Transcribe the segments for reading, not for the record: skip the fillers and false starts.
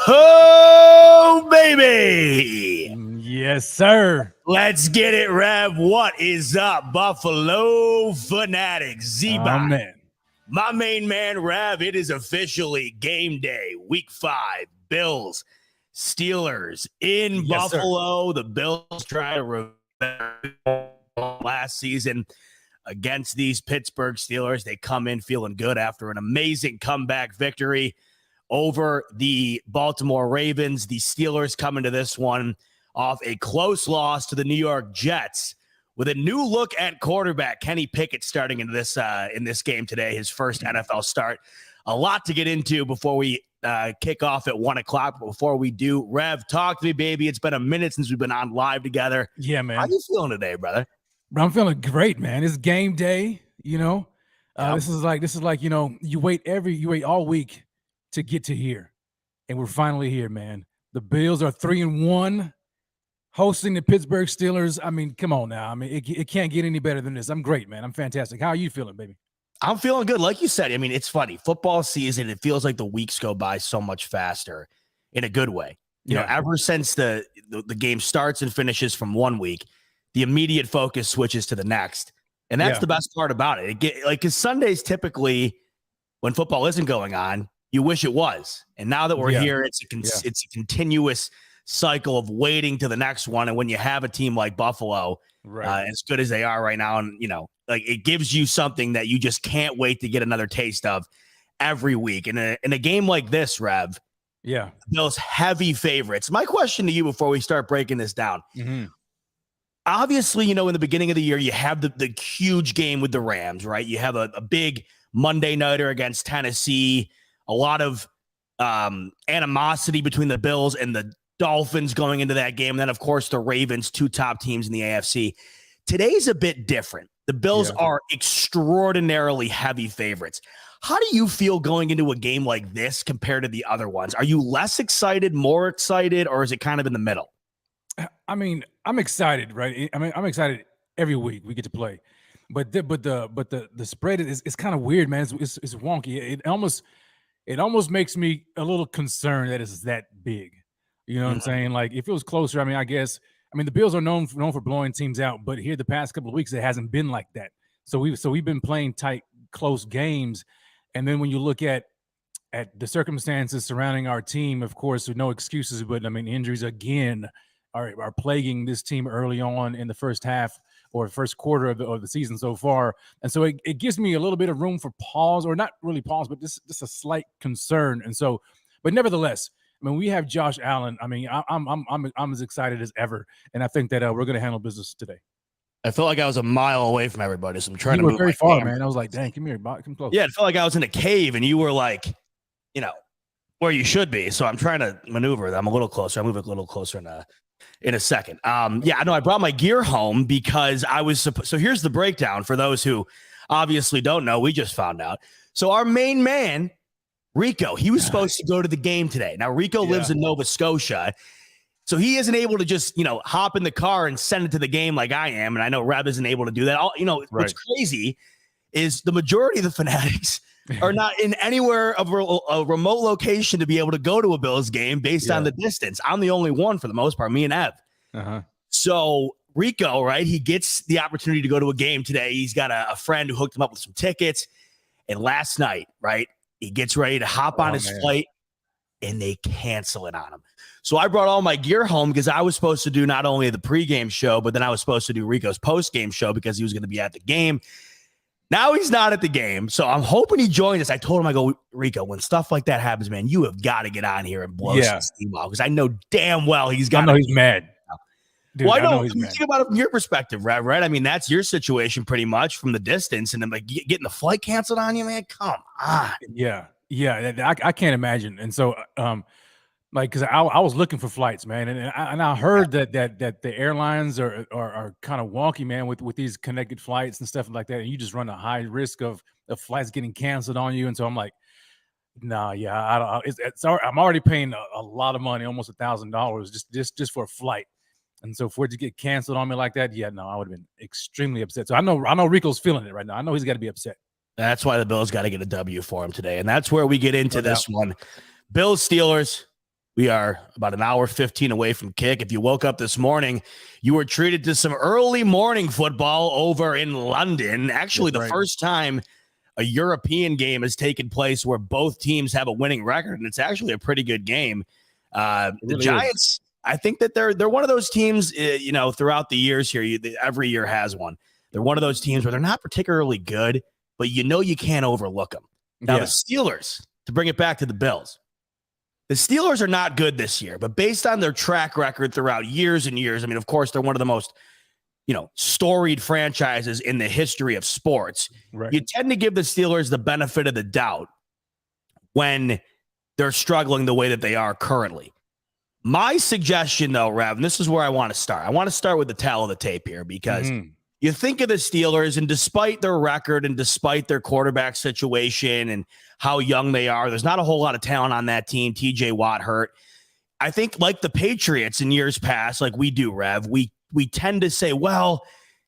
Oh, baby. Yes, sir. Let's get it, Rev. What is up, Buffalo Fanatics? Z-Bot. Oh, man. My main man, Rev, it is officially game day, week 5. Bills, Steelers in Buffalo. Sir. The Bills try to revenge last season against these Pittsburgh Steelers. They come in feeling good after an amazing comeback victory over the Baltimore Ravens. The Steelers come into this one off a close loss to the New York Jets with a new look at quarterback Kenny Pickett starting into this in this game today, his first NFL start. A lot to get into before we kick off at 1 o'clock. But before we do, Rev, talk to me, baby. It's been a minute since we've been on live together. Yeah, man. How you feeling today, brother? I'm feeling great, man. It's game day, you know. This is like, you know, you wait all week to get to here, and we're finally here, man. The Bills are 3-1, hosting the Pittsburgh Steelers. I mean, come on now. I mean, it can't get any better than this. I'm great, man. I'm fantastic. How are you feeling, baby? I'm feeling good. Like you said, I mean, it's funny. Football season, it feels like the weeks go by so much faster in a good way. You know, ever since the game starts and finishes from one week, the immediate focus switches to the next. And that's the best part about it. Because Sundays typically, when football isn't going on, you wish it was. And now that we're here, it's a continuous cycle of waiting to the next one. And when you have a team like Buffalo, as good as they are right now, and, you know, like it gives you something that you just can't wait to get another taste of every week. And in a game like this, Rev, those heavy favorites. My question to you before we start breaking this down, obviously, you know, in the beginning of the year, you have the huge game with the Rams, right? You have a big Monday nighter against Tennessee, a lot of animosity between the Bills and the Dolphins going into that game. And then, of course, the Ravens, 2 top teams in the AFC. Today's a bit different. The Bills are extraordinarily heavy favorites. How do you feel going into a game like this compared to the other ones? Are you less excited, more excited, or is it kind of in the middle? I mean, I'm excited, right? I mean, I'm excited every week we get to play, but the spread is kind of weird, man. It's wonky. It almost makes me a little concerned that it's that big. You know what I'm saying? Like, if it was closer, I mean, the Bills are known for blowing teams out, but here the past couple of weeks it hasn't been like that. So we've been playing tight, close games, and then when you look at the circumstances surrounding our team, of course, with no excuses, but I mean, injuries again are plaguing this team early on in the first half or first quarter of the season so far. And so it gives me a little bit of room for pause, or not really pause, but just a slight concern. And so, but nevertheless, I mean, we have Josh Allen. I mean, I'm as excited as ever. And I think that we're going to handle business today. I felt like I was a mile away from everybody, so I'm trying to move very far, man. I was like, dang, come here, come close. Yeah, it felt like I was in a cave, and you were like, you know, where you should be. So I'm trying to maneuver. I'm a little closer. I'll move a little closer in a second. Yeah, I know I brought my gear home because I was so here's the breakdown for those who obviously don't know. We just found out. So our main man, Rico, he was supposed to go to the game today. Now, Rico lives in Nova Scotia, so he isn't able to just, you know, hop in the car and send it to the game like I am. And I know Rev isn't able to do that. What's crazy is the majority of the Fanatics are not in anywhere of a remote location to be able to go to a Bills game based on the distance. I'm the only one for the most part, me and Ev. So Rico, right, he gets the opportunity to go to a game today. He's got a friend who hooked him up with some tickets. And last night, right, he gets ready to hop on his flight, and they cancel it on him. So I brought all my gear home because I was supposed to do not only the pregame show, but then I was supposed to do Rico's postgame show because he was going to be at the game. Now he's not at the game, so I'm hoping he joins us. I told him, I go, Rico, when stuff like that happens, man, you have got to get on here and blow some steam off because I know damn well he's got. I know he's mad. Dude, well, I know he's mad. Think about it from your perspective, right? I mean, that's your situation pretty much from the distance, and then like getting the flight canceled on you, man. Come on. Yeah, I can't imagine. And so, like, because I was looking for flights, man, and I heard that the airlines are kind of wonky, man, with these connected flights and stuff like that, and you just run a high risk of flights getting canceled on you. And so I'm like, No, yeah, I don't. I'm already paying a lot of money, almost $1,000, just for a flight. And so for it to get canceled on me like that, yeah, no, I would have been extremely upset. So I know Rico's feeling it right now. I know he's got to be upset. That's why the Bills got to get a W for him today. And that's where we get into this one. Bills Steelers. We are about an hour 15 away from kick. If you woke up this morning, you were treated to some early morning football over in London. Actually, the first time a European game has taken place where both teams have a winning record, and it's actually a pretty good game. The Giants, I think that they're one of those teams, throughout the years here, every year has one. They're one of those teams where they're not particularly good, but you can't overlook them. Now, the Steelers, to bring it back to the Bills, the Steelers are not good this year, but based on their track record throughout years and years, I mean, of course, they're one of the most, storied franchises in the history of sports. Right. You tend to give the Steelers the benefit of the doubt when they're struggling the way that they are currently. My suggestion, though, Rev, and this is where I want to start. I want to start with the tale of the tape here because you think of the Steelers, and despite their record and despite their quarterback situation and how young they are, there's not a whole lot of talent on that team. TJ Watt hurt. I think like the Patriots in years past, like we do, Rev, we tend to say, well,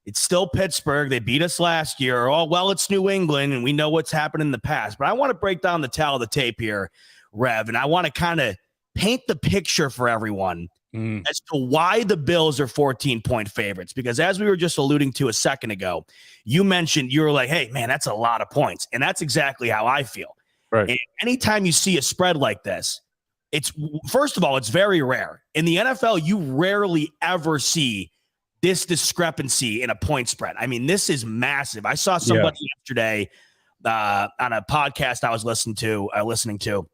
it's still Pittsburgh. They beat us last year. Or, oh, well, it's New England, and we know what's happened in the past. But I want to break down the tale of the tape here, Rev, and I want to kind of paint the picture for everyone as to why the Bills are 14-point favorites. Because as we were just alluding to a second ago, you were like, hey, man, that's a lot of points. And that's exactly how I feel. Right. And anytime you see a spread like this, first of all, it's very rare. In the NFL, you rarely ever see this discrepancy in a point spread. I mean, this is massive. I saw somebody yesterday on a podcast I was listening to,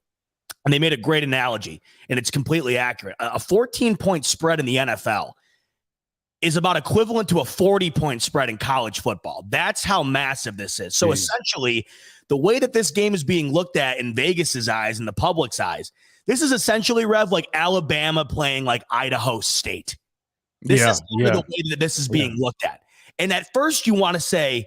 and they made a great analogy, and it's completely accurate. A 14-point spread in the NFL is about equivalent to a 40-point spread in college football. That's how massive this is. So essentially, the way that this game is being looked at in Vegas's eyes and the public's eyes, this is essentially, Rev, like Alabama playing like Idaho State. This is the way that this is being looked at. And at first you want to say,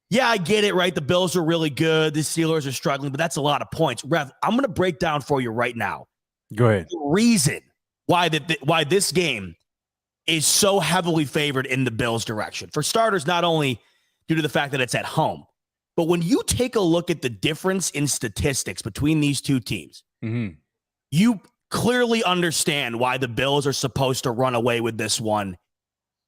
yeah, I get it, right? The Bills are really good. The Steelers are struggling, but that's a lot of points. Rev, I'm going to break down for you right now. Go ahead. The reason why this game is so heavily favored in the Bills' direction. For starters, not only due to the fact that it's at home, but when you take a look at the difference in statistics between these two teams, you clearly understand why the Bills are supposed to run away with this one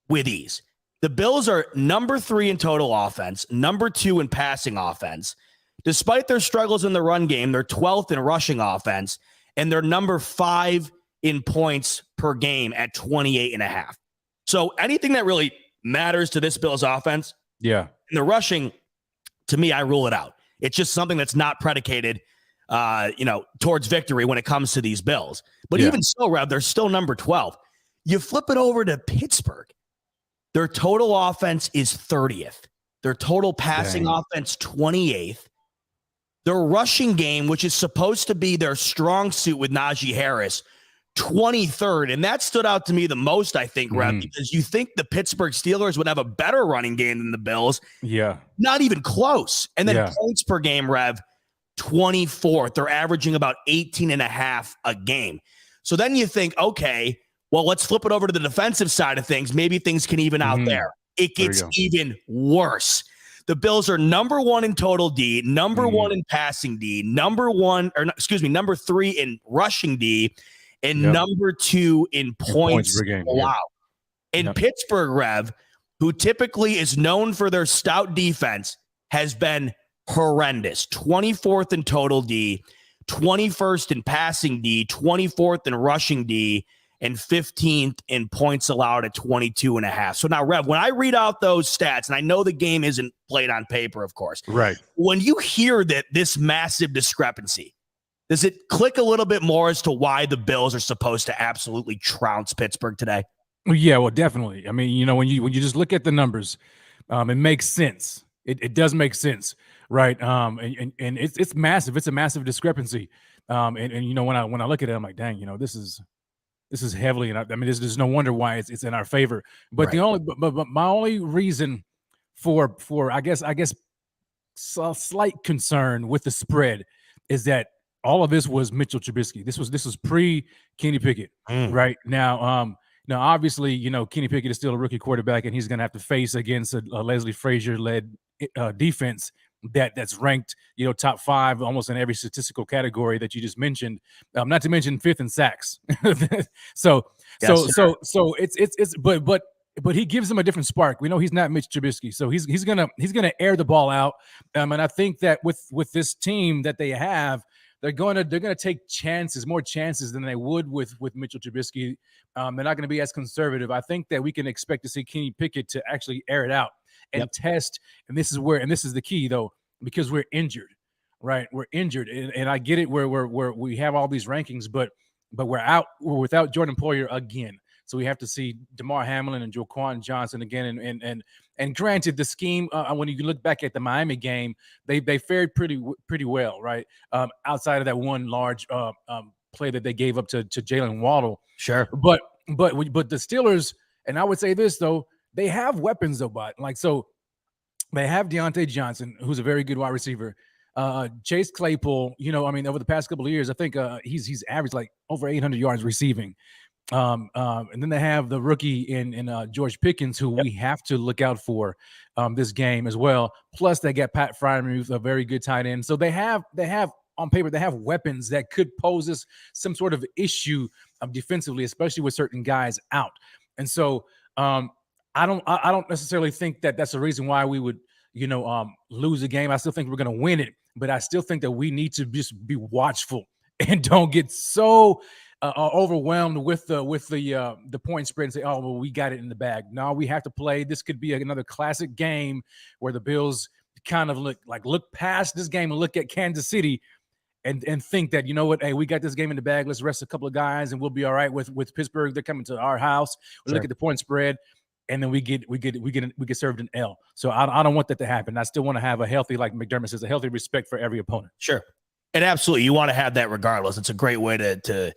with ease. The Bills are number 3 in total offense, number 2 in passing offense. Despite their struggles in the run game, they're 12th in rushing offense, and they're number 5 in points per game at 28.5. So anything that really matters to this Bills offense, in the rushing, to me, I rule it out. It's just something that's not predicated, towards victory when it comes to these Bills. But even so, Rev, they're still number 12. You flip it over to Pittsburgh. Their total offense is 30th. Their total passing offense, 28th. Their rushing game, which is supposed to be their strong suit with Najee Harris, 23rd. And that stood out to me the most, I think, Rev, because you think the Pittsburgh Steelers would have a better running game than the Bills. Yeah. Not even close. And then points per game, Rev, 24th. They're averaging about 18.5 a game. So then you think, okay, well, let's flip it over to the defensive side of things. Maybe things can even out there. It gets even worse. The Bills are number 1 in total D, number 1 in passing D, number 3 in rushing D, and number 2 in points allowed. And Pittsburgh, Rev, who typically is known for their stout defense, has been horrendous. 24th in total D, 21st in passing D, 24th in rushing D, and 15th in points allowed at 22.5. So now, Rev, when I read out those stats, and I know the game isn't played on paper, of course. Right. When you hear that this massive discrepancy, does it click a little bit more as to why the Bills are supposed to absolutely trounce Pittsburgh today? Yeah, well, definitely. I mean, when you just look at the numbers, it makes sense. It does make sense, right? And it's massive. It's a massive discrepancy. And when I look at it, I'm like, dang, this is heavily, and I mean, there's no wonder why it's in our favor. But but my only reason for I guess a slight concern with the spread is that all of this was Mitchell Trubisky. This was pre Kenny Pickett, right? Now, obviously, Kenny Pickett is still a rookie quarterback, and he's going to have to face against a Leslie Frazier-led defense that's ranked, top 5 almost in every statistical category that you just mentioned. Not to mention 5th in sacks. so but he gives them a different spark. We know he's not Mitch Trubisky, so he's gonna air the ball out. And I think that with this team that they have, they're gonna take more chances than they would with Mitchell Trubisky. They're not going to be as conservative. I think that we can expect to see Kenny Pickett to actually air it out and test. And this is the key though, because we're injured, right? We're injured, and I get it. Where we have all these rankings, but we're without Jordan Poyer again. So we have to see DeMar Hamlin and Jaquan Johnson again. And granted, the scheme, when you look back at the Miami game, they fared pretty well, right? Outside of that one large play that they gave up to Jalen Waddle. Sure. But the Steelers, and I would say this though, they have weapons though, so they have Deontay Johnson, who's a very good wide receiver. Chase Claypool, over the past couple of years, I think he's averaged like over 800 yards receiving. And then they have the rookie in George Pickens, who we have to look out for this game as well. Plus, they got Pat Freiermuth, a very good tight end. So they have on paper, they have weapons that could pose us some sort of issue defensively, especially with certain guys out. And so I don't necessarily think that that's the reason why we would lose a game. I still think we're going to win it, but I still think that we need to just be watchful and don't get so overwhelmed with the point spread and say, oh, well, we got it in the bag. No, we have to play. This could be another classic game where the Bills kind of look past this game and look at Kansas City and think that, hey, we got this game in the bag. Let's rest a couple of guys and we'll be all right with Pittsburgh. They're coming to our house. We look at the point spread, and then we get served an L. So I don't want that to happen. I still want to have a healthy, like McDermott says, a healthy respect for every opponent. Sure. And absolutely, you want to have that regardless. It's a great way to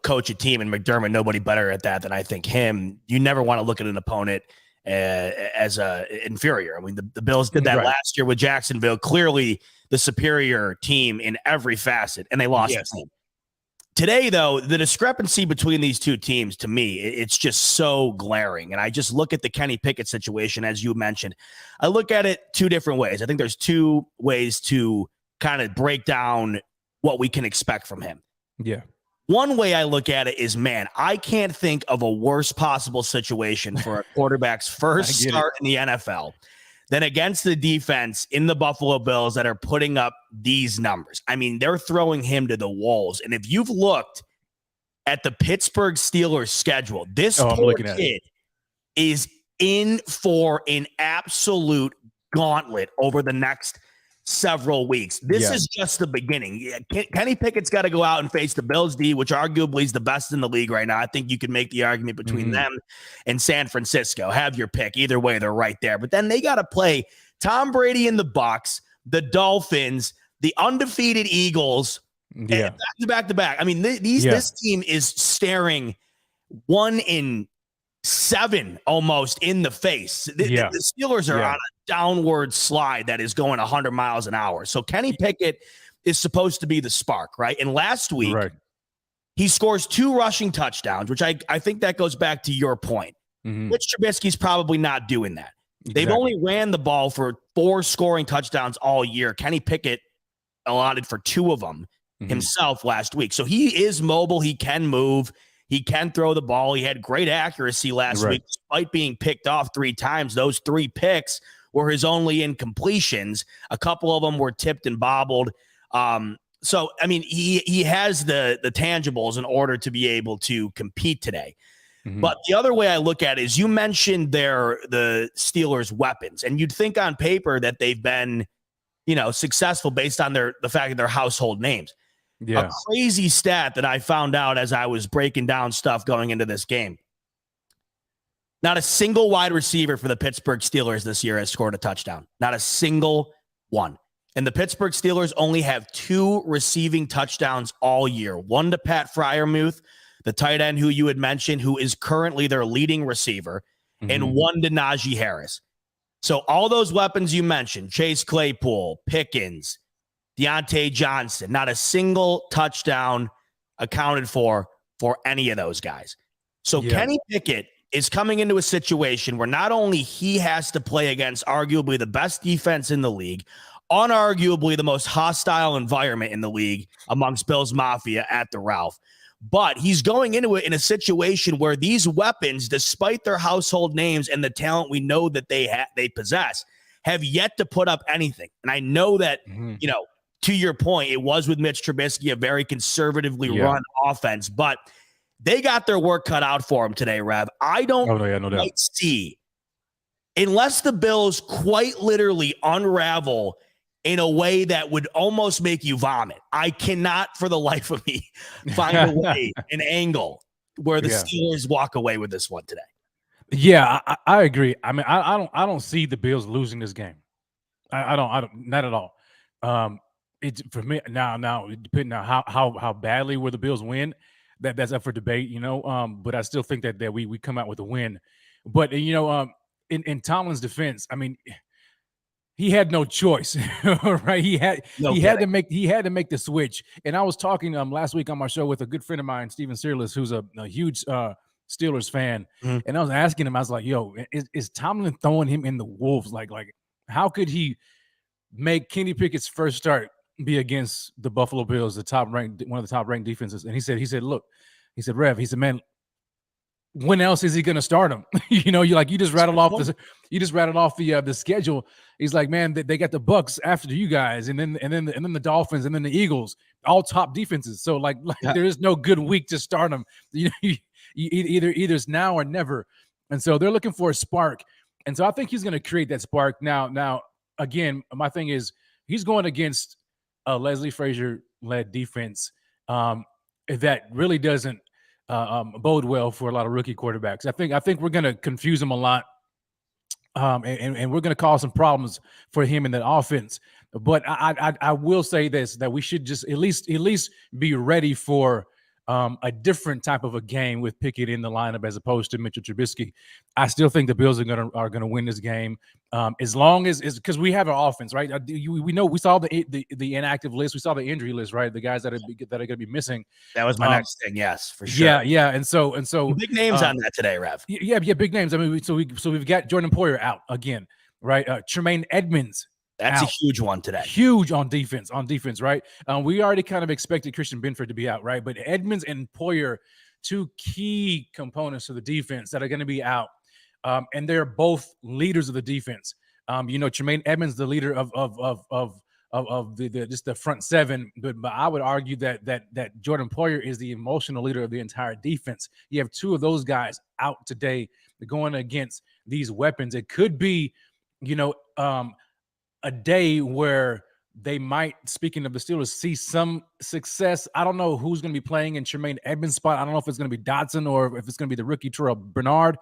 coach a team, and McDermott, nobody better at that than I think him. You never want to look at an opponent as a inferior. I mean, the Bills did that last year with Jacksonville, clearly the superior team in every facet, and they lost the team. Today, though, the discrepancy between these two teams, to me, it's just so glaring. And I just look at the Kenny Pickett situation, as you mentioned. I look at it two different ways. I think there's two ways to kind of break down what we can expect from him. Yeah. One way I look at it is, man, I can't think of a worse possible situation for a quarterback's first start in the NFL than against the defense in the Buffalo Bills that are putting up these numbers. I mean, they're throwing him to the wolves. And if you've looked at the Pittsburgh Steelers schedule, this poor kid is in for an absolute gauntlet over the next several weeks. This is just the beginning. Kenny Pickett's got to go out and face the Bills D, which arguably is the best in the league right now. I think you can make the argument between them and San Francisco. Have your pick. Either way, they're right there. But then they got to play Tom Brady and the Bucs, the Dolphins, the undefeated Eagles, back to back. I mean, this team is staring 1 in 7 almost in the face. The Steelers are on a downward slide that is going 100 miles an hour. So Kenny Pickett is supposed to be the spark, right? And last week, he scores 2 rushing touchdowns, which I think that goes back to your point. Mitch Trubisky's probably not doing that. They've only ran the ball for 4 scoring touchdowns all year. Kenny Pickett allotted for 2 of them himself last week. So he is mobile. He can move. He can throw the ball. He had great accuracy last week, despite being picked off 3 times. Those 3 picks were his only incompletions. A couple of them were tipped and bobbled. So, I mean, he has the tangibles in order to be able to compete today. But the other way I look at it is, you mentioned the Steelers' weapons, and you'd think on paper that they've been, successful based on the fact that they're household names. A crazy stat that I found out as I was breaking down stuff going into this game. Not a single wide receiver for the Pittsburgh Steelers this year has scored a touchdown. Not a single one. And the Pittsburgh Steelers only have 2 receiving touchdowns all year. 1 to Pat Freiermuth, the tight end who you had mentioned, who is currently their leading receiver, and 1 to Najee Harris. So all those weapons you mentioned, Chase Claypool, Pickens, Deontay Johnson, not a single touchdown accounted for any of those guys. So Kenny Pickett is coming into a situation where not only he has to play against arguably the best defense in the league, unarguably the most hostile environment in the league amongst Bills Mafia at the Ralph, but he's going into it in a situation where these weapons, despite their household names and the talent we know that they possess, have yet to put up anything. And I know that, to your point, it was with Mitch Trubisky, a very conservatively run offense, but they got their work cut out for him today, Rev. I don't quite see, unless the Bills quite literally unravel in a way that would almost make you vomit. I cannot for the life of me find a way, an angle where the Steelers walk away with this one today. Yeah, I agree. I mean, I don't see the Bills losing this game. I don't, not at all. It's for me now, depending on how badly will the Bills win, that's up for debate, but I still think that we come out with a win. But in Tomlin's defense, I mean, he had no choice, right? He had to make the switch. And I was talking last week on my show with a good friend of mine, Steven Searless, who's a huge Steelers fan, and I was asking him, I was like, "Yo, is Tomlin throwing him in the wolves? Like how could he make Kenny Pickett's first start be against the Buffalo Bills, one of the top ranked defenses?" And he said, "Look," he said, "Rev," he said, "Man, when else is he going to start him?" You just rattled off the schedule. He's like, "Man, they got the Bucks after you guys, and then the Dolphins, and then the Eagles, all top defenses. So there is no good week to start them. Either it's now or never." And so they're looking for a spark. And so I think he's going to create that spark. Now, again, my thing is he's going against a Leslie Frazier-led defense that really doesn't bode well for a lot of rookie quarterbacks. I think we're going to confuse him a lot, and we're going to cause some problems for him in that offense. But I will say this, that we should just at least be ready for a different type of a game with Pickett in the lineup as opposed to Mitchell Trubisky. I still think the Bills are gonna win this game, as long as because we have our offense, right? We know, we saw the inactive list, we saw the injury list, right? The guys that are going to be missing. That was my next thing, yes, for sure. Yeah, and so big names on that today, Rev. Yeah, big names. I mean, we've got Jordan Poyer out again, right? Tremaine Edmonds. That's a huge one today. Huge on defense, right? We already kind of expected Christian Benford to be out, right? But Edmonds and Poyer, two key components of the defense that are going to be out, and they're both leaders of the defense. Tremaine Edmonds, the leader of the front seven, but I would argue that Jordan Poyer is the emotional leader of the entire defense. You have two of those guys out today going against these weapons. It could be, a day where they might, speaking of the Steelers, see some success. I don't know who's going to be playing in Tremaine Edmonds' spot. I don't know if it's going to be Dotson or if it's going to be the rookie Terrell Bernard,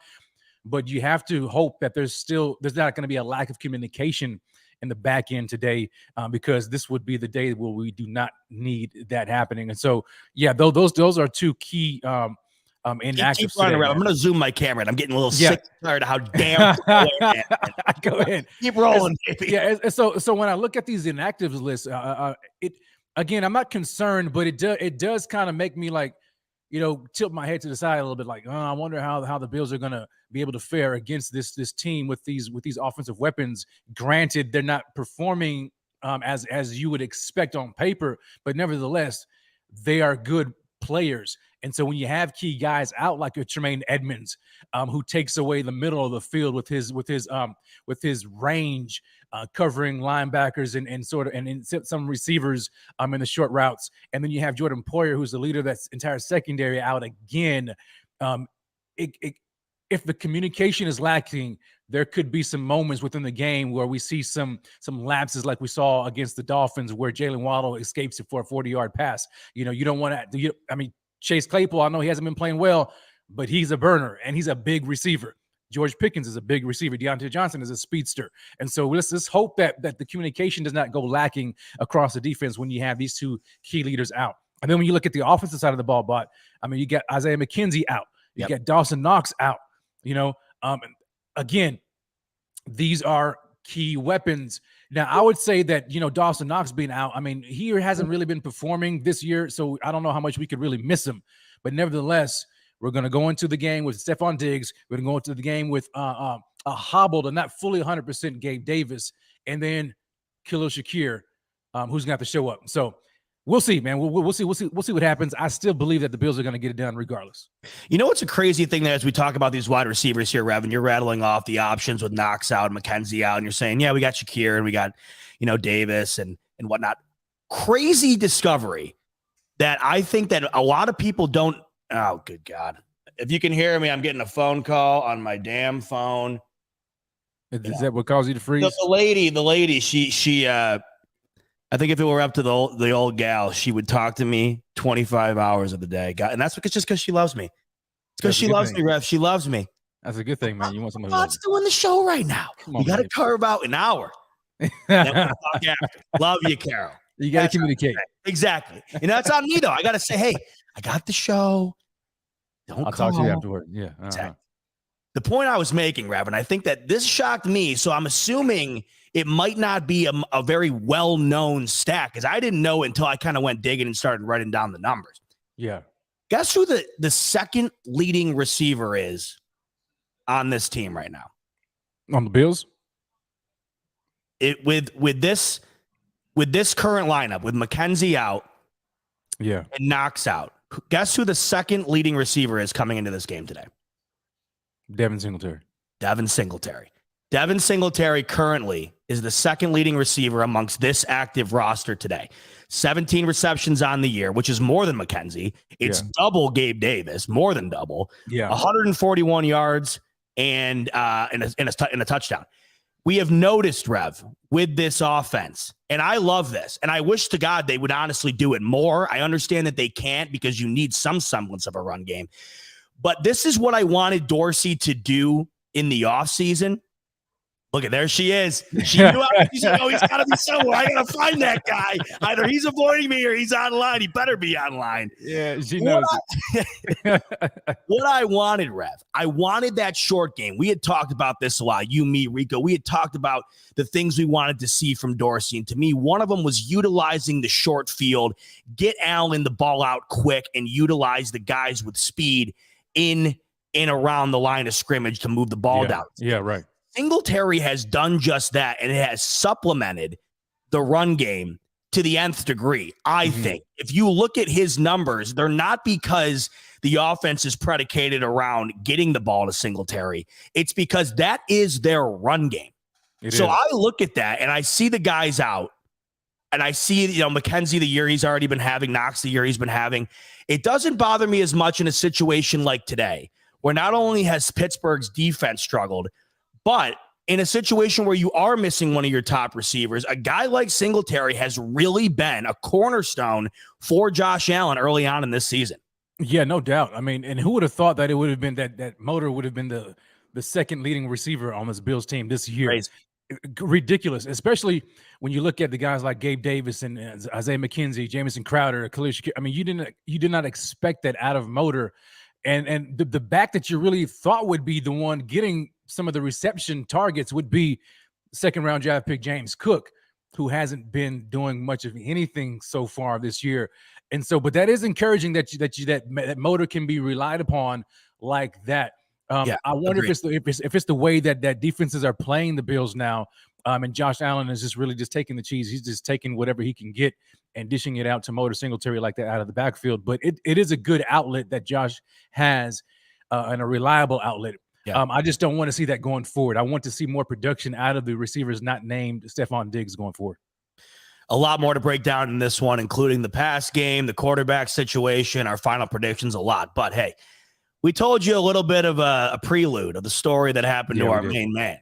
but you have to hope that there's not going to be a lack of communication in the back end today, because this would be the day where we do not need that happening. And so, yeah, those are two key inactive. Keep running around. I'm going to zoom my camera, and I'm getting a little sick and tired of how damn. Go ahead. Keep rolling, baby. Yeah. So when I look at these inactives lists, again, I'm not concerned, but it does kind of make me tilt my head to the side a little bit. I wonder how the Bills are going to be able to fare against this team with these offensive weapons. Granted, they're not performing as you would expect on paper, but nevertheless, they are good players. And so when you have key guys out like a Tremaine Edmonds, who takes away the middle of the field with his range, covering linebackers and some receivers in the short routes, and then you have Jordan Poyer, who's the leader of that entire secondary, out again. If the communication is lacking, there could be some moments within the game where we see some lapses, like we saw against the Dolphins, where Jalen Waddle escapes it for a 40-yard pass. You don't want to. Chase Claypool, I know he hasn't been playing well, but he's a burner and he's a big receiver. George Pickens is a big receiver. Deontay Johnson is a speedster. And so let's just hope that the communication does not go lacking across the defense when you have these two key leaders out. And then when you look at the offensive side of the ball, you got Isaiah McKenzie out. You got Dawson Knox out. Again, these are key weapons. Now, I would say that, Dawson Knox being out, I mean, he hasn't really been performing this year, so I don't know how much we could really miss him. But nevertheless, we're going to go into the game with Stephon Diggs. We're going to go into the game with a hobbled and not fully 100% Gabe Davis, and then Khalil Shakir, who's going to have to show up. So we'll see, man. We'll see what happens. I still believe that the Bills are going to get it done regardless. You know what's a crazy thing that as we talk about these wide receivers here, Rev, and you're rattling off the options with Knox out, McKenzie out, and you're saying, yeah, we got Shakir and we got, Davis and whatnot. Crazy discovery that I think that a lot of people don't. Oh, good God. If you can hear me, I'm getting a phone call on my damn phone. Is that what caused you to freeze? The lady, she I think if it were up to the old gal, she would talk to me 25 hours of the day. And that's just because she loves me. It's because she loves me, Rev. She loves me. That's a good thing, man. You want someone who loves you. Doing the show right now. We got to carve out an hour. Then we'll talk after. Love you, Carol. You got to communicate. Exactly. That's on me, though. I got to say, hey, I got the show. I'll talk to you afterward. Yeah. Exactly. The point I was making, Rev, and I think that this shocked me, so I'm assuming it might not be a very well-known stat because I didn't know until I kind of went digging and started writing down the numbers. Yeah. Guess who the second leading receiver is on this team right now? On the Bills? With this current lineup, with McKenzie out, and Knox out, guess who the second leading receiver is coming into this game today? Devin Singletary. Devin Singletary currently is the second leading receiver amongst this active roster today. 17 receptions on the year, which is more than McKenzie. It's double Gabe Davis, more than double. 141 yards and a touchdown. We have noticed, Rev, with this offense, and I love this, and I wish to God they would honestly do it more. I understand that they can't because you need some semblance of a run game. But this is what I wanted Dorsey to do in the offseason. Look at there she is. She knew he's got to be somewhere. I got to find that guy. Either he's avoiding me or he's online. He better be online. Yeah, she knows. What I wanted, Rev, I wanted that short game. We had talked about this a lot. You, me, Rico. We had talked about the things we wanted to see from Dorsey. And to me, one of them was utilizing the short field, get Allen the ball out quick, and utilize the guys with speed in around the line of scrimmage to move the ball down. Yeah, right. Singletary has done just that, and it has supplemented the run game to the nth degree. I think if you look at his numbers, they're not because the offense is predicated around getting the ball to Singletary. It's because that is their run game. I look at that and I see the guys out, and I see, McKenzie the year he's already been having, Knox the year he's been having. It doesn't bother me as much in a situation like today, where not only has Pittsburgh's defense struggled, but in a situation where you are missing one of your top receivers, a guy like Singletary has really been a cornerstone for Josh Allen early on in this season. Yeah, no doubt. I mean, and who would have thought that it would have been that Motor would have been the second leading receiver on this Bills team this year? Crazy. Ridiculous, especially when you look at the guys like Gabe Davis and Isaiah McKenzie, Jamison Crowder, Khalil Shakir. I mean, you did not expect that out of Motor, and the back that you really thought would be the one getting some of the reception targets would be second round draft pick James Cook, who hasn't been doing much of anything so far this year. And so, but that is encouraging that Motor can be relied upon like that. I wonder if it's the way that defenses are playing the Bills now. And Josh Allen is just really just taking the cheese. He's just taking whatever he can get and dishing it out to Motor Singletary like that out of the backfield. But it is a good outlet that Josh has, and a reliable outlet. Yeah. I just don't want to see that going forward. I want to see more production out of the receivers not named Stephon Diggs going forward. A lot more to break down in this one, including the pass game, the quarterback situation, our final predictions, a lot. But hey, we told you a little bit of a prelude of the story that happened to our main man.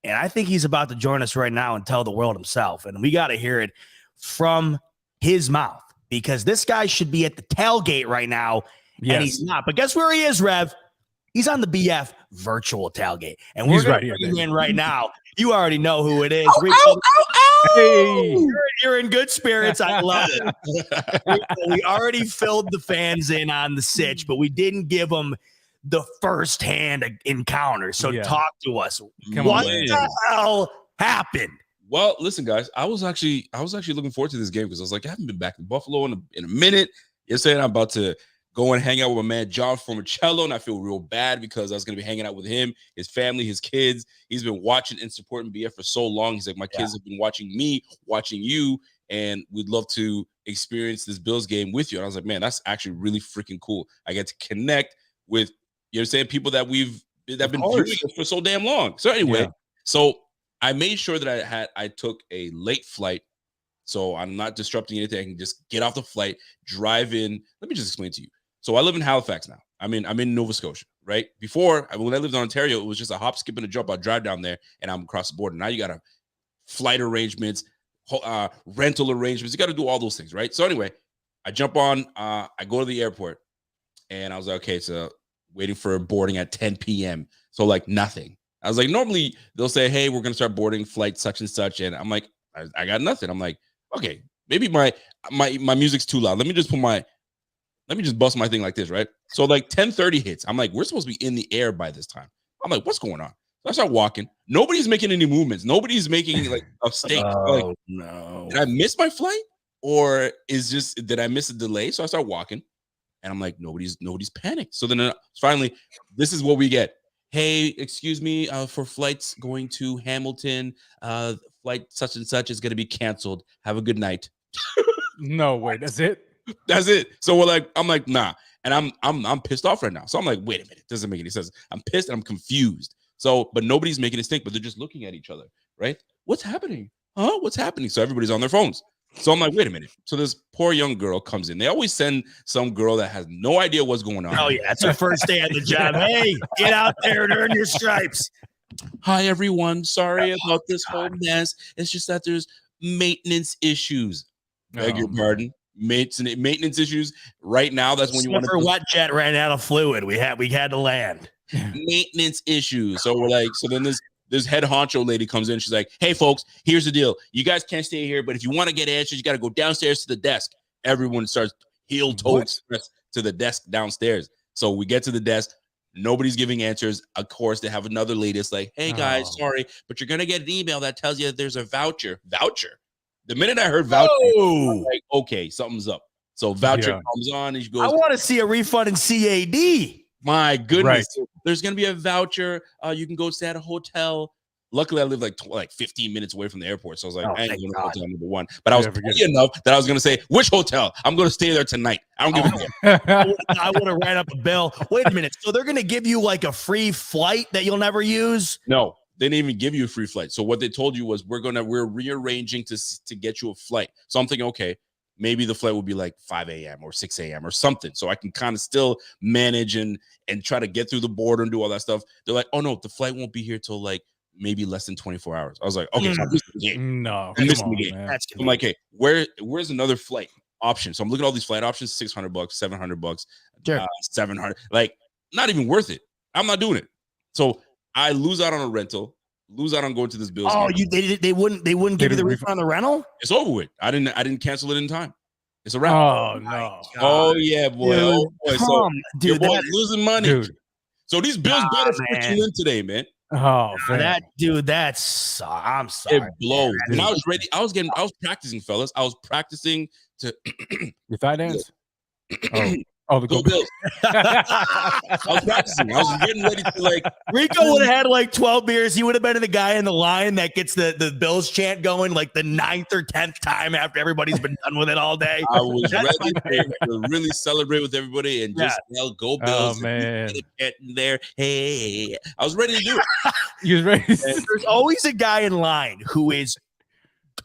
And I think he's about to join us right now and tell the world himself. And we got to hear it from his mouth, because this guy should be at the tailgate right now. And he's not. But guess where he is, Rev? He's on the BF virtual tailgate. And we're going to bring him in right now. You already know who it is. Hey. You're in good spirits. I love it. We already filled the fans in on the sitch, but we didn't give them the first-hand encounter. So talk to us. What the hell happened? Well, listen, guys, I was actually looking forward to this game because I was like, I haven't been back in Buffalo in a minute. Yesterday, I'm about to go and hang out with my man John Formicello, and I feel real bad because I was going to be hanging out with him, his family, his kids. He's been watching and supporting BF for so long. He's like, my kids have been watching me, watching you, and we'd love to experience this Bills game with you. And I was like, man, that's actually really freaking cool. I get to connect with, you know what I'm saying, people that have been viewing us for so damn long. So anyway, so I made sure that I took a late flight, so I'm not disrupting anything. I can just get off the flight, drive in. Let me just explain to you. So I live in Halifax now. I'm in Nova Scotia, right? Before, when I lived in Ontario, it was just a hop, skip, and a jump. I'd drive down there, and I'm across the border. Now you got to flight arrangements, rental arrangements. You got to do all those things, right? So anyway, I jump on. I go to the airport, and I was like, okay, so waiting for boarding at 10 p.m. So like nothing. I was like, normally they'll say, hey, we're going to start boarding flight such and such. And I'm like, I got nothing. I'm like, okay, maybe my music's too loud. Let me just bust my thing like this, right? So like 10:30 hits. I'm like, we're supposed to be in the air by this time. I'm like, what's going on? So I start walking. Nobody's making any movements. Nobody's making like a stake. Oh, like, no. Did I miss my flight? Or did I miss a delay? So I start walking and I'm like, nobody's panicked. So then finally, this is what we get. Hey, excuse me, for flights going to Hamilton, flight such and such is going to be canceled. Have a good night. No way. That's it. That's it. So I'm like, nah. And I'm pissed off right now. So I'm like, wait a minute. Doesn't make any sense. I'm pissed and I'm confused. So, but nobody's making a stink, but they're just looking at each other, right? What's happening? Huh? What's happening? So everybody's on their phones. So I'm like, wait a minute. So this poor young girl comes in. They always send some girl that has no idea what's going on. Oh, yeah. That's her first day at the job. Hey, get out there and earn your stripes. Hi, everyone. Sorry about this whole mess. It's just that there's maintenance issues. Beg your pardon. Maintenance issues. Right now, that's when you want to. Wet jet ran out of fluid. We had to land. Maintenance issues. So we're like, so then this head honcho lady comes in. She's like, hey, folks, here's the deal. You guys can't stay here, but if you want to get answers, you got to go downstairs to the desk. Everyone starts heel-toe express to the desk downstairs. So we get to the desk. Nobody's giving answers. Of course, they have another lady. It's like, hey, guys, sorry, but you're going to get an email that tells you that there's a voucher. Voucher. The minute I heard voucher, I'm like, okay, something's up. So voucher comes on and she goes, I want to see a refund in CAD. My goodness. Right. There's going to be a voucher. You can go stay at a hotel. Luckily, I live like 15 minutes away from the airport. So I was like, I ain't going to hotel number one. But I was lucky enough that I was going to say, which hotel? I'm going to stay there tonight. I don't give a damn. I would have ran up a bill. Wait a minute. So they're going to give you like a free flight that you'll never use? No, they didn't even give you a free flight. So what they told you was we're rearranging to get you a flight. So I'm thinking, okay, maybe the flight will be like 5 a.m. or 6 a.m. or something. So I can kind of still manage and try to get through the border and do all that stuff. They're like, oh no, the flight won't be here till like maybe less than 24 hours. I was like, okay, so I'm missing the game. No, I'm missing the game. I'm like, hey, where's another flight option? So I'm looking at all these flight options, $600, $700, sure. 700, like not even worth it. I'm not doing it. So I lose out on a rental, lose out on going to this Bills game. They wouldn't give you the refund on the rental? It's over with. I didn't cancel it in time. It's a wrap. Oh no. Oh yeah, boy. Dude, oh boy. So dude, your boy losing money. Dude. So these Bills better put you in today, man. Oh, that's I'm sorry. It blows. And I was ready. I was practicing, fellas. I was practicing to your thigh dance. The Go Bills. I was practicing. I was getting ready to like. Rico would have had like 12 beers. He would have been the guy in the line that gets the Bills chant going like the 9th or 10th time after everybody's been done with it all day. I was ready to really celebrate with everybody and just yell, "Go Bills!" Oh man, there. Hey, I was ready to do it. You was ready. There's always a guy in line who is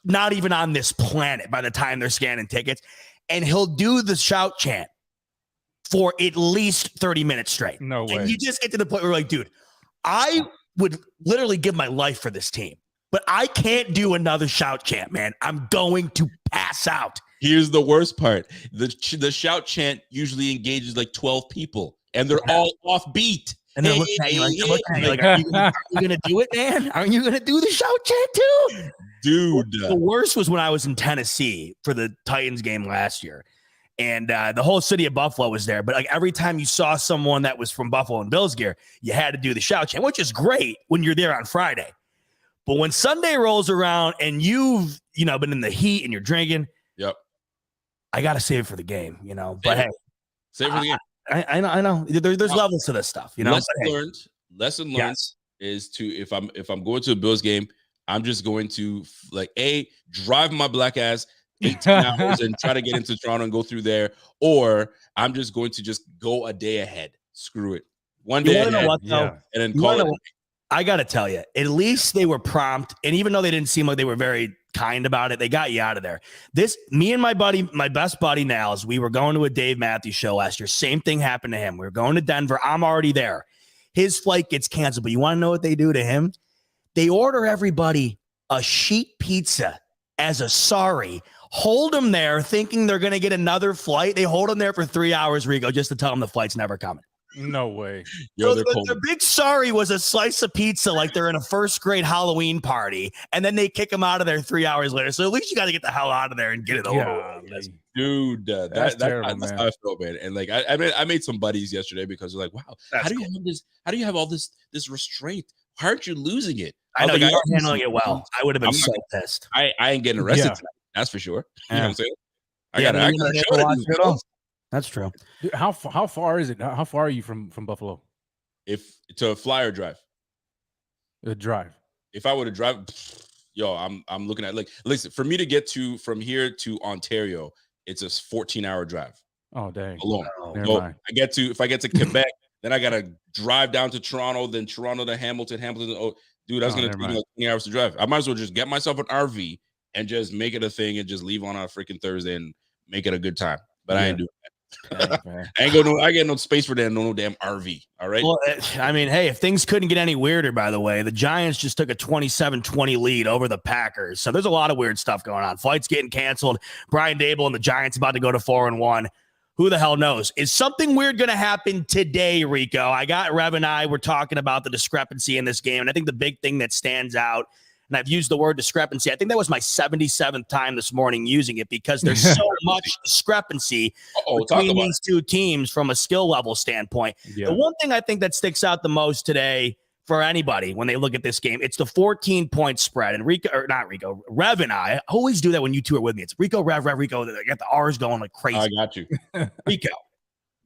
not even on this planet by the time they're scanning tickets, and he'll do the shout chant for at least 30 minutes straight. No way. And you just get to the point where you're like, dude, I would literally give my life for this team, but I can't do another shout chant, man. I'm going to pass out. Here's the worst part. The shout chant usually engages like 12 people, and they're all off beat. And they're looking at you like, are you going to do it, man? Are you going to do the shout chant too? Dude. The worst was when I was in Tennessee for the Titans game last year. And the whole city of Buffalo was there. But like every time you saw someone that was from Buffalo and Bills gear, you had to do the shout chant, which is great when you're there on Friday. But when Sunday rolls around and you've, been in the heat and you're drinking, Yep. I got to save it for the game, But hey, save it for the game. I know. There's levels to this stuff, Lesson learned is to if I'm going to a Bills game, I'm just going to drive my black ass 18 hours and try to get into Toronto and go through there, or I'm just going to just go a day ahead. Screw it. One day ahead, and then call it. I got to tell you, at least they were prompt. And even though they didn't seem like they were very kind about it, they got you out of there. Me and my best buddy, Nals, we were going to a Dave Matthews show last year. Same thing happened to him. We were going to Denver. I'm already there. His flight gets canceled. But you want to know what they do to him? They order everybody a sheet pizza as a sorry. Hold them there thinking they're going to get another flight. They hold them there for 3 hours, Rico, just to tell them the flight's never coming. No way. So the big sorry was a slice of pizza like they're in a first grade Halloween party, and then they kick them out of there 3 hours later. So at least you got to get the hell out of there and get it over with. Dude, that's terrible, that's man. how I felt, man. And I made some buddies yesterday because they're like, wow, how do you have all this restraint? Why aren't you losing it? I know you are handling it well. I would have been so pissed. I ain't getting arrested tonight. That's for sure. You know what I'm saying? I gotta show it. That's true. Dude, how far is it? How far are you from Buffalo? If to fly or drive? Drive. If I were to drive, I'm looking at listen, for me to get from here to Ontario, it's a 14-hour drive. Oh dang. Alone. Mind. If I get to Quebec, then I gotta drive down to Toronto, then Toronto to Hamilton. Oh, dude, that's gonna take me 20 hours to drive. I might as well just get myself an RV and just make it a thing and just leave on a freaking Thursday and make it a good time. But I ain't doing that. I get no space for that. No damn RV. All right. Well, I mean, hey, if things couldn't get any weirder, by the way, the Giants just took a 27-20 lead over the Packers. So there's a lot of weird stuff going on. Flights getting canceled. Brian Dable and the Giants about to go to 4-1. Who the hell knows? Is something weird going to happen today, Rico? I got Rev and I were talking about the discrepancy in this game. And I think the big thing that stands out, and I've used the word discrepancy. I think that was my 77th time this morning using it because there's so much discrepancy between these two teams from a skill level standpoint. Yeah. The one thing I think that sticks out the most today for anybody when they look at this game, it's the 14-point spread. And Rev and I always do that when you two are with me. It's Rico, Rev, Rico. I got the R's going like crazy. I got you. Rico.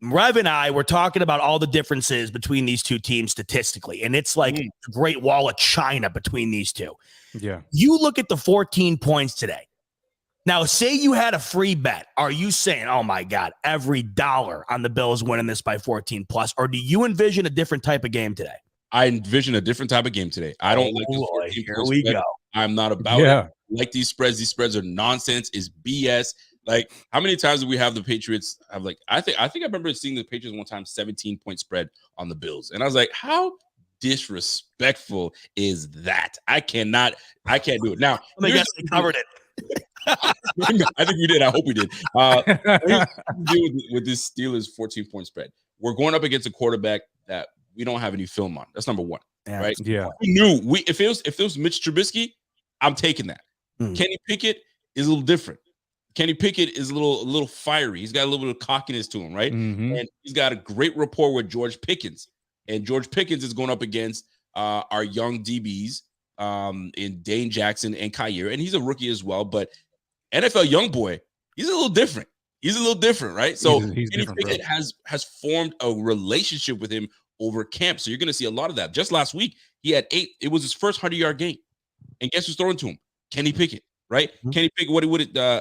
Rev and I were talking about all the differences between these two teams statistically, and it's like the Great Wall of China between these two. Yeah. You look at the 14 points today. Now, say you had a free bet. Are you saying, oh, my God, every dollar on the Bills winning this by 14 plus, or do you envision a different type of game today? I envision a different type of game today. I don't like this 14 Here we go. I'm not about it. I like these spreads. These spreads are nonsense. It's BS. Like, how many times do we have the Patriots have I think I remember seeing the Patriots one time 17-point spread on the Bills. And I was like, how disrespectful is that? I can't do it. Now, I guess they covered it. I think we did. I hope we did. Deal with this Steelers 14-point spread. We're going up against a quarterback that we don't have any film on. That's number one. Right? Yeah. We knew if it was Mitch Trubisky, I'm taking that. Kenny Pickett is a little different. Kenny Pickett is a little fiery. He's got a little bit of cockiness to him, right? Mm-hmm. And he's got a great rapport with George Pickens. And George Pickens is going up against our young DBs in Dane Jackson and Kyer. And he's a rookie as well. But NFL young boy, he's a little different. Right? So he's Kenny Pickett has formed a relationship with him over camp. So you're going to see a lot of that. Just last week, he had 8. It was his first 100-yard game. And guess who's throwing to him? Kenny Pickett. Right? Mm-hmm. Kenny Pickett,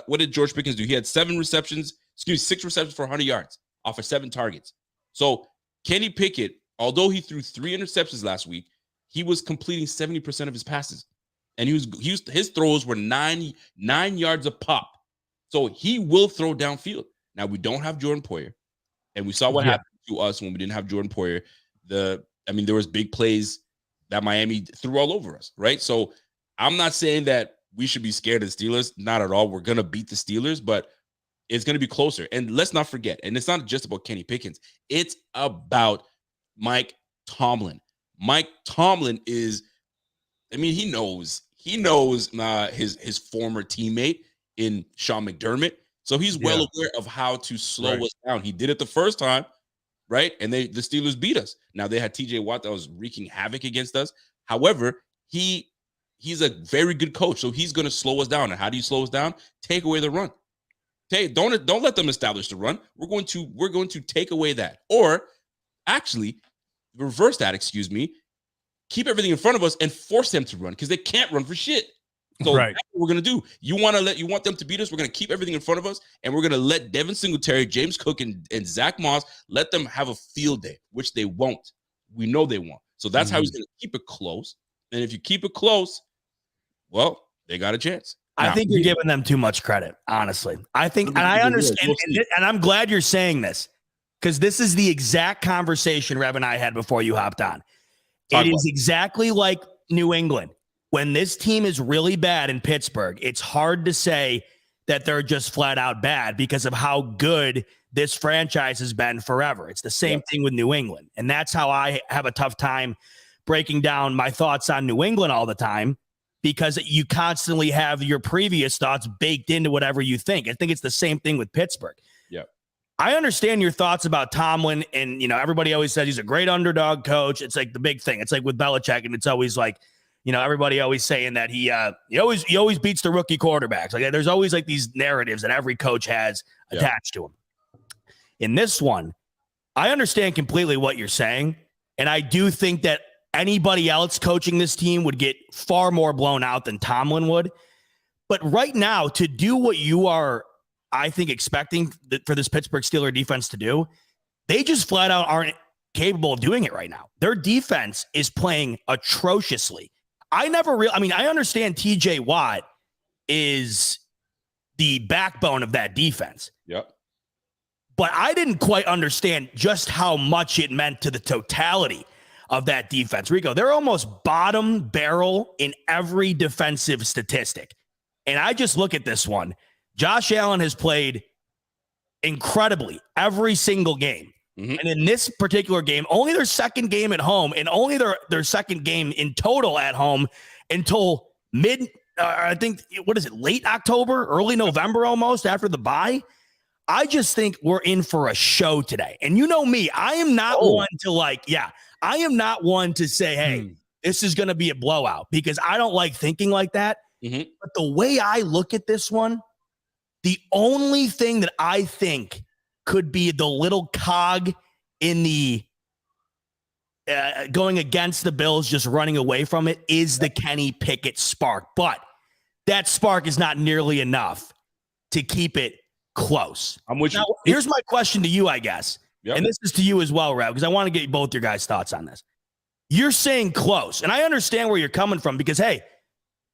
what did George Pickens do? He had 6 receptions for 100 yards off of 7 targets. So Kenny Pickett, although he threw 3 interceptions last week, he was completing 70% of his passes. And his throws were 9 yards a pop. So he will throw downfield. Now we don't have Jordan Poyer. And we saw what happened to us when we didn't have Jordan Poyer. There was big plays that Miami threw all over us, right? So I'm not saying that we should be scared of the Steelers. Not at all. We're going to beat the Steelers, but it's going to be closer. And let's not forget, and it's not just about Kenny Pickens. It's about Mike Tomlin. Mike Tomlin is, he knows his former teammate in Sean McDermott. So he's well aware of how to slow us down. He did it the first time, right? And the Steelers beat us. Now they had TJ Watt that was wreaking havoc against us. However, he he's a very good coach, so he's going to slow us down. And how do you slow us down? Take away the run. Don't let them establish the run. We're going to take away that, or actually reverse that. Excuse me. Keep everything in front of us and force them to run because they can't run for shit. So that's what we're gonna do. You want them to beat us. We're gonna keep everything in front of us, and we're gonna let Devin Singletary, James Cook, and Zach Moss let them have a field day, which they won't. We know they won't. So that's how he's gonna keep it close. And if you keep it close, well, they got a chance. I think you're giving them too much credit, honestly. I think, and I understand, and I'm glad you're saying this because this is the exact conversation Rev and I had before you hopped on. It is exactly like New England. When this team is really bad in Pittsburgh, it's hard to say that they're just flat out bad because of how good this franchise has been forever. It's the same thing with New England. And that's how I have a tough time breaking down my thoughts on New England all the time, because you constantly have your previous thoughts baked into whatever you think. I think it's the same thing with Pittsburgh. Yeah. I understand your thoughts about Tomlin, and everybody always says he's a great underdog coach. It's like the big thing. It's like with Belichick, and it's always like, everybody always saying that he always beats the rookie quarterbacks. Like there's always like these narratives that every coach has attached to him. In this one, I understand completely what you're saying, and I do think that anybody else coaching this team would get far more blown out than Tomlin would. But right now, to do what you are, I think, expecting for this Pittsburgh Steelers defense to do, they just flat out aren't capable of doing it right now. Their defense is playing atrociously. I understand TJ Watt is the backbone of that defense. Yep. But I didn't quite understand just how much it meant to the totality of that defense. Rico, they're almost bottom barrel in every defensive statistic. And I just look at this one. Josh Allen has played incredibly every single game. Mm-hmm. And in this particular game, only their second game at home and only their second game in total at home until late October, early November almost after the bye. I just think we're in for a show today. And you know me, I am not one to say, hey, this is going to be a blowout, because I don't like thinking like that. Mm-hmm. But the way I look at this one, the only thing that I think could be the little cog in the going against the Bills, just running away from it, is the Kenny Pickett spark. But that spark is not nearly enough to keep it close. I'm with you. Here's my question to you, I guess. Yep. And this is to you as well, Rev, because I want to get both your guys' thoughts on this. You're saying close, and I understand where you're coming from, because, hey,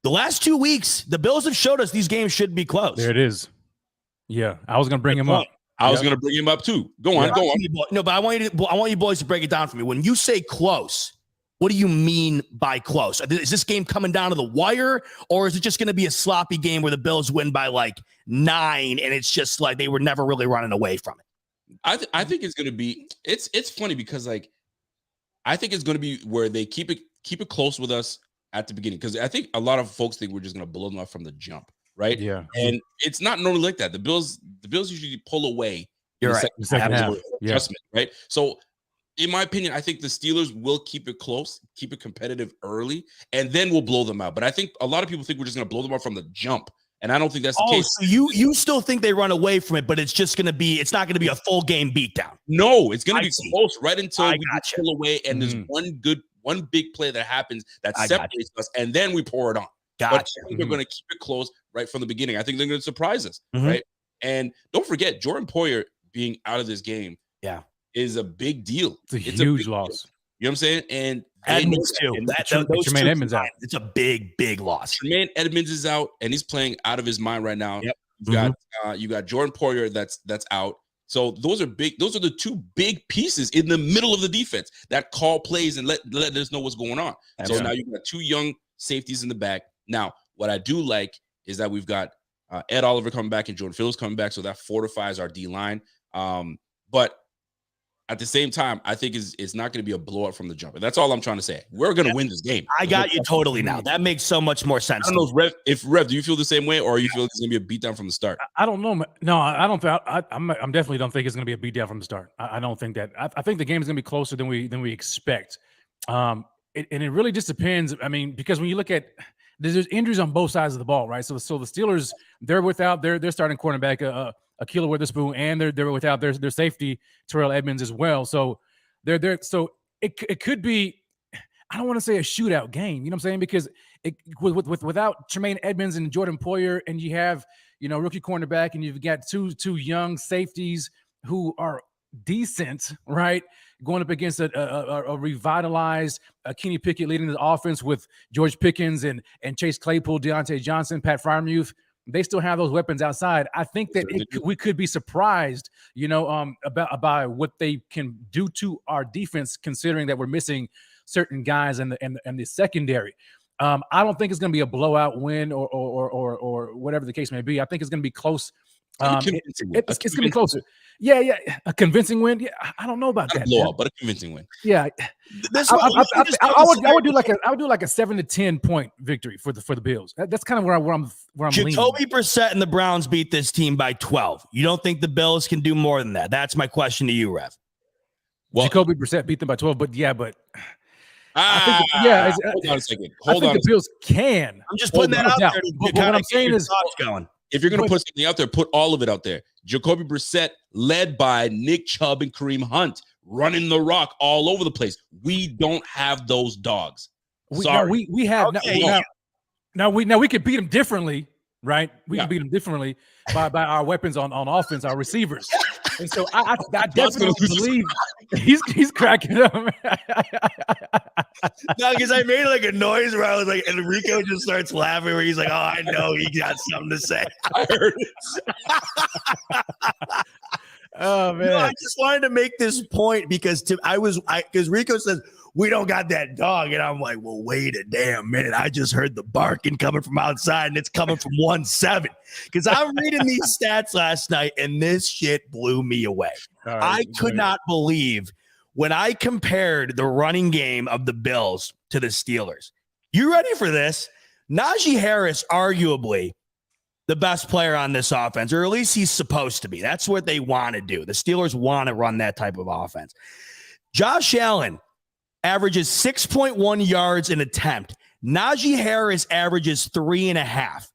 the last 2 weeks, the Bills have showed us these games should be close. There it is. Yeah, I was going to bring him up. I was going to bring him up too. Go on. No, but I want you boys to break it down for me. When you say close, what do you mean by close? Is this game coming down to the wire, or is it just going to be a sloppy game where the Bills win by like 9 and it's just like they were never really running away from it? I think it's going to be. It's funny because like I think it's going to be where they keep it close with us at the beginning, because I think a lot of folks think we're just going to blow them up from the jump. Right. Yeah. And it's not normally like that. The Bills usually pull away. You're right. Second half. Adjustment. Right. So in my opinion, I think the Steelers will keep it close, keep it competitive early, and then we'll blow them out. But I think a lot of people think we're just going to blow them out from the jump. And I don't think that's the case. So you still think they run away from it, but it's not going to be a full game beatdown. No, it's going to be close right until we pull away. And there's one big play that happens that separates us, and then we pour it on. But I think they're going to keep it close right from the beginning. I think they're going to surprise us, right? And don't forget, Jordan Poyer being out of this game is a big deal. It's a huge loss. You know what I'm saying? And Edmonds too. Tremaine Edmonds out. It's a big loss. Tremaine Edmonds is out, and he's playing out of his mind right now. Yep. You got Jordan Poyer that's out. So those are big. Those are the two big pieces in the middle of the defense that call plays and let us know what's going on. So now you've got two young safeties in the back. Now, what I do like is that we've got Ed Oliver coming back and Jordan Phillips coming back, so that fortifies our D line. But at the same time, I think it's not going to be a blowout from the jump. And that's all I'm trying to say. We're going to win this game. I got you totally now. That makes so much more sense. I don't know if Rev, do you feel the same way, or you feel it's going to be a beatdown from the start? I don't know. No, I don't. I'm definitely don't think it's going to be a beatdown from the start. I don't think that. I think the game is going to be closer than we expect. And it really just depends. I mean, because when you look at there's injuries on both sides of the ball, right? So the Steelers, they're without their starting cornerback, Akila Witherspoon, and they're without their safety Terrell Edmonds as well. So so it could be, I don't want to say a shootout game, you know what I'm saying? Because without Tremaine Edmonds and Jordan Poyer, and you have, rookie cornerback, and you've got two young safeties who are decent, right? Going up against a revitalized Kenny Pickett leading the offense with George Pickens and Chase Claypool, Deontay Johnson, Pat Freiermuth. They still have those weapons outside. I think that we could be surprised, about what they can do to our defense, considering that we're missing certain guys in the secondary. I don't think it's going to be a blowout win or whatever the case may be. I think it's going to be close. It's going to be closer. Yeah, a convincing win. Yeah, I don't know about that. Blowout, but a convincing win. Yeah, I would do like a 7-10 point victory for the Bills. That's kind of where I'm leaning. Jacoby Brissett and the Browns beat this team by 12. You don't think the Bills can do more than that? That's my question to you, Rev. Well, Jacoby Brissett beat them by 12, but yeah, but. Hold on a second. The Bills can. I'm just putting that out there. But what I'm saying is, if you're going to put something out there, put all of it out there. Jacoby Brissett, led by Nick Chubb and Kareem Hunt, running the rock all over the place. We don't have those dogs. Sorry. We have. Okay. Now we could beat them differently, right? We can beat them differently by our weapons on offense, our receivers. And so I definitely believe he's cracking up. No, because I made like a noise where I was like, and Rico just starts laughing where he's like, oh, I know he got something to say. I heard it. Oh man. I just wanted to make this point because Rico says we don't got that dog, and I'm like, well, wait a damn minute. I just heard the barking coming from outside, and it's coming from 1-7. Because I'm reading these stats last night, and this shit blew me away. I could not believe when I compared the running game of the Bills to the Steelers. You ready for this? Najee Harris, arguably the best player on this offense, or at least he's supposed to be. That's what they want to do. The Steelers want to run that type of offense. Josh Allen averages 6.1 yards an attempt. Najee Harris averages 3.5.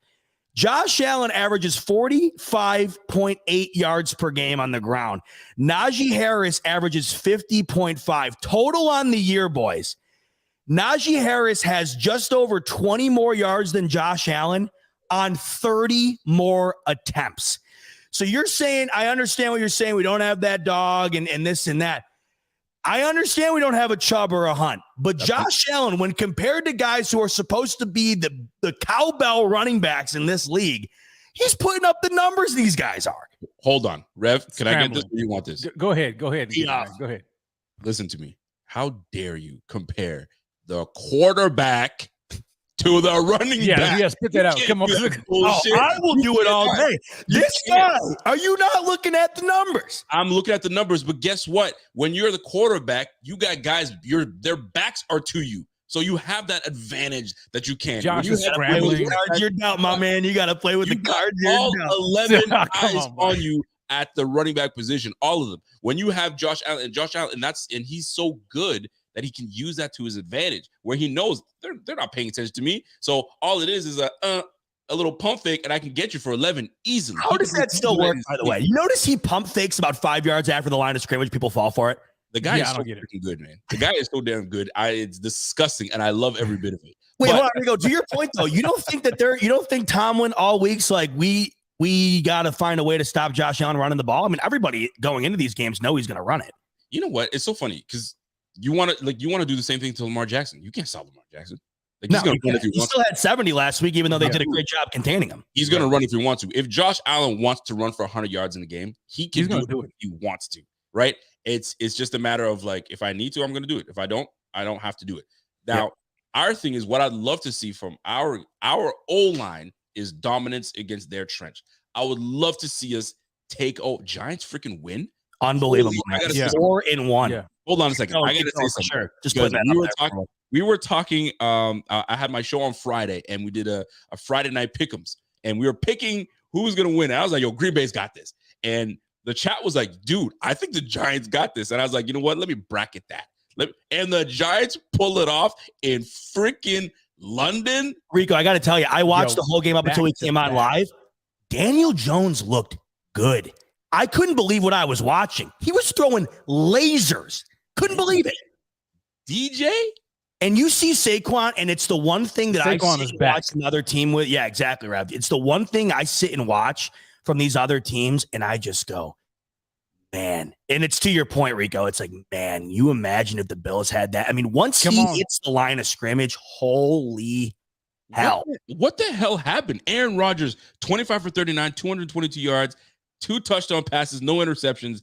Josh Allen averages 45.8 yards per game on the ground. Najee Harris averages 50.5. Total on the year, boys. Najee Harris has just over 20 more yards than Josh Allen on 30 more attempts. So you're saying, I understand what you're saying. We don't have that dog and this and that. I understand we don't have a Chubb or a Hunt, but Josh Allen, when compared to guys who are supposed to be the cowbell running backs in this league, he's putting up the numbers these guys are. Hold on, Rev. Can I get this? Or you want this? Go ahead. Go ahead. Listen to me. How dare you compare the quarterback to the running back? Yeah, spit that out. Come on. I will do it all day. This guy, are you not looking at the numbers? I'm looking at the numbers, but guess what? When you're the quarterback, you got guys, their backs are to you. So you have that advantage that you can. Josh is scrambling. You're down, my man. You got to play with the cards. All 11 eyes on you at the running back position, all of them. When you have Josh Allen, and he's so good that he can use that to his advantage, where he knows they're not paying attention to me. So all it is a little pump fake, and I can get you for 11 easily. How does that still work, by the way? You notice he pump fakes about 5 yards after the line of scrimmage. People fall for it. The guy is so freaking good, man. The guy is so damn good. It's disgusting, and I love every bit of it. Wait, hold on, Rico. To your point, though, you don't think Tomlin all week's like, we got to find a way to stop Josh Allen running the ball? I mean, everybody going into these games know he's going to run it. You know what? It's so funny because you want to do the same thing to Lamar Jackson. You can't stop Lamar Jackson. He's going to run if he wants. He still had 70 last week, even though they did a great job containing him. He's going to run if he wants to. If Josh Allen wants to run for 100 yards in a game, he can do it if he wants to, right? It's just a matter of like, if I need to, I'm going to do it. If I don't have to do it. Now, our thing is what I'd love to see from our O-line is dominance against their trench. I would love to see us take Giants freaking win. Unbelievable. 4-1. Yeah. Hold on a second. I got to say something. Sure. Just put that we were talking. I had my show on Friday, and we did a Friday night pick'ems, and we were picking who was going to win. And I was like, yo, Green Bay's got this. And the chat was like, dude, I think the Giants got this. And I was like, you know what? Let me bracket that. And the Giants pull it off in freaking London. Rico, I got to tell you, I watched the whole game up until he came on live. Daniel Jones looked good. I couldn't believe what I was watching. He was throwing lasers. Couldn't believe it. DJ? And you see Saquon, and it's the one thing that I watch another team with. Yeah, exactly, Rav. It's the one thing I sit and watch from these other teams, and I just go, man. And it's to your point, Rico. It's like, man, you imagine if the Bills had that. I mean, once he hits the line of scrimmage, holy hell. What the hell happened? Aaron Rodgers, 25 for 39, 222 yards, 2 touchdown passes, no interceptions,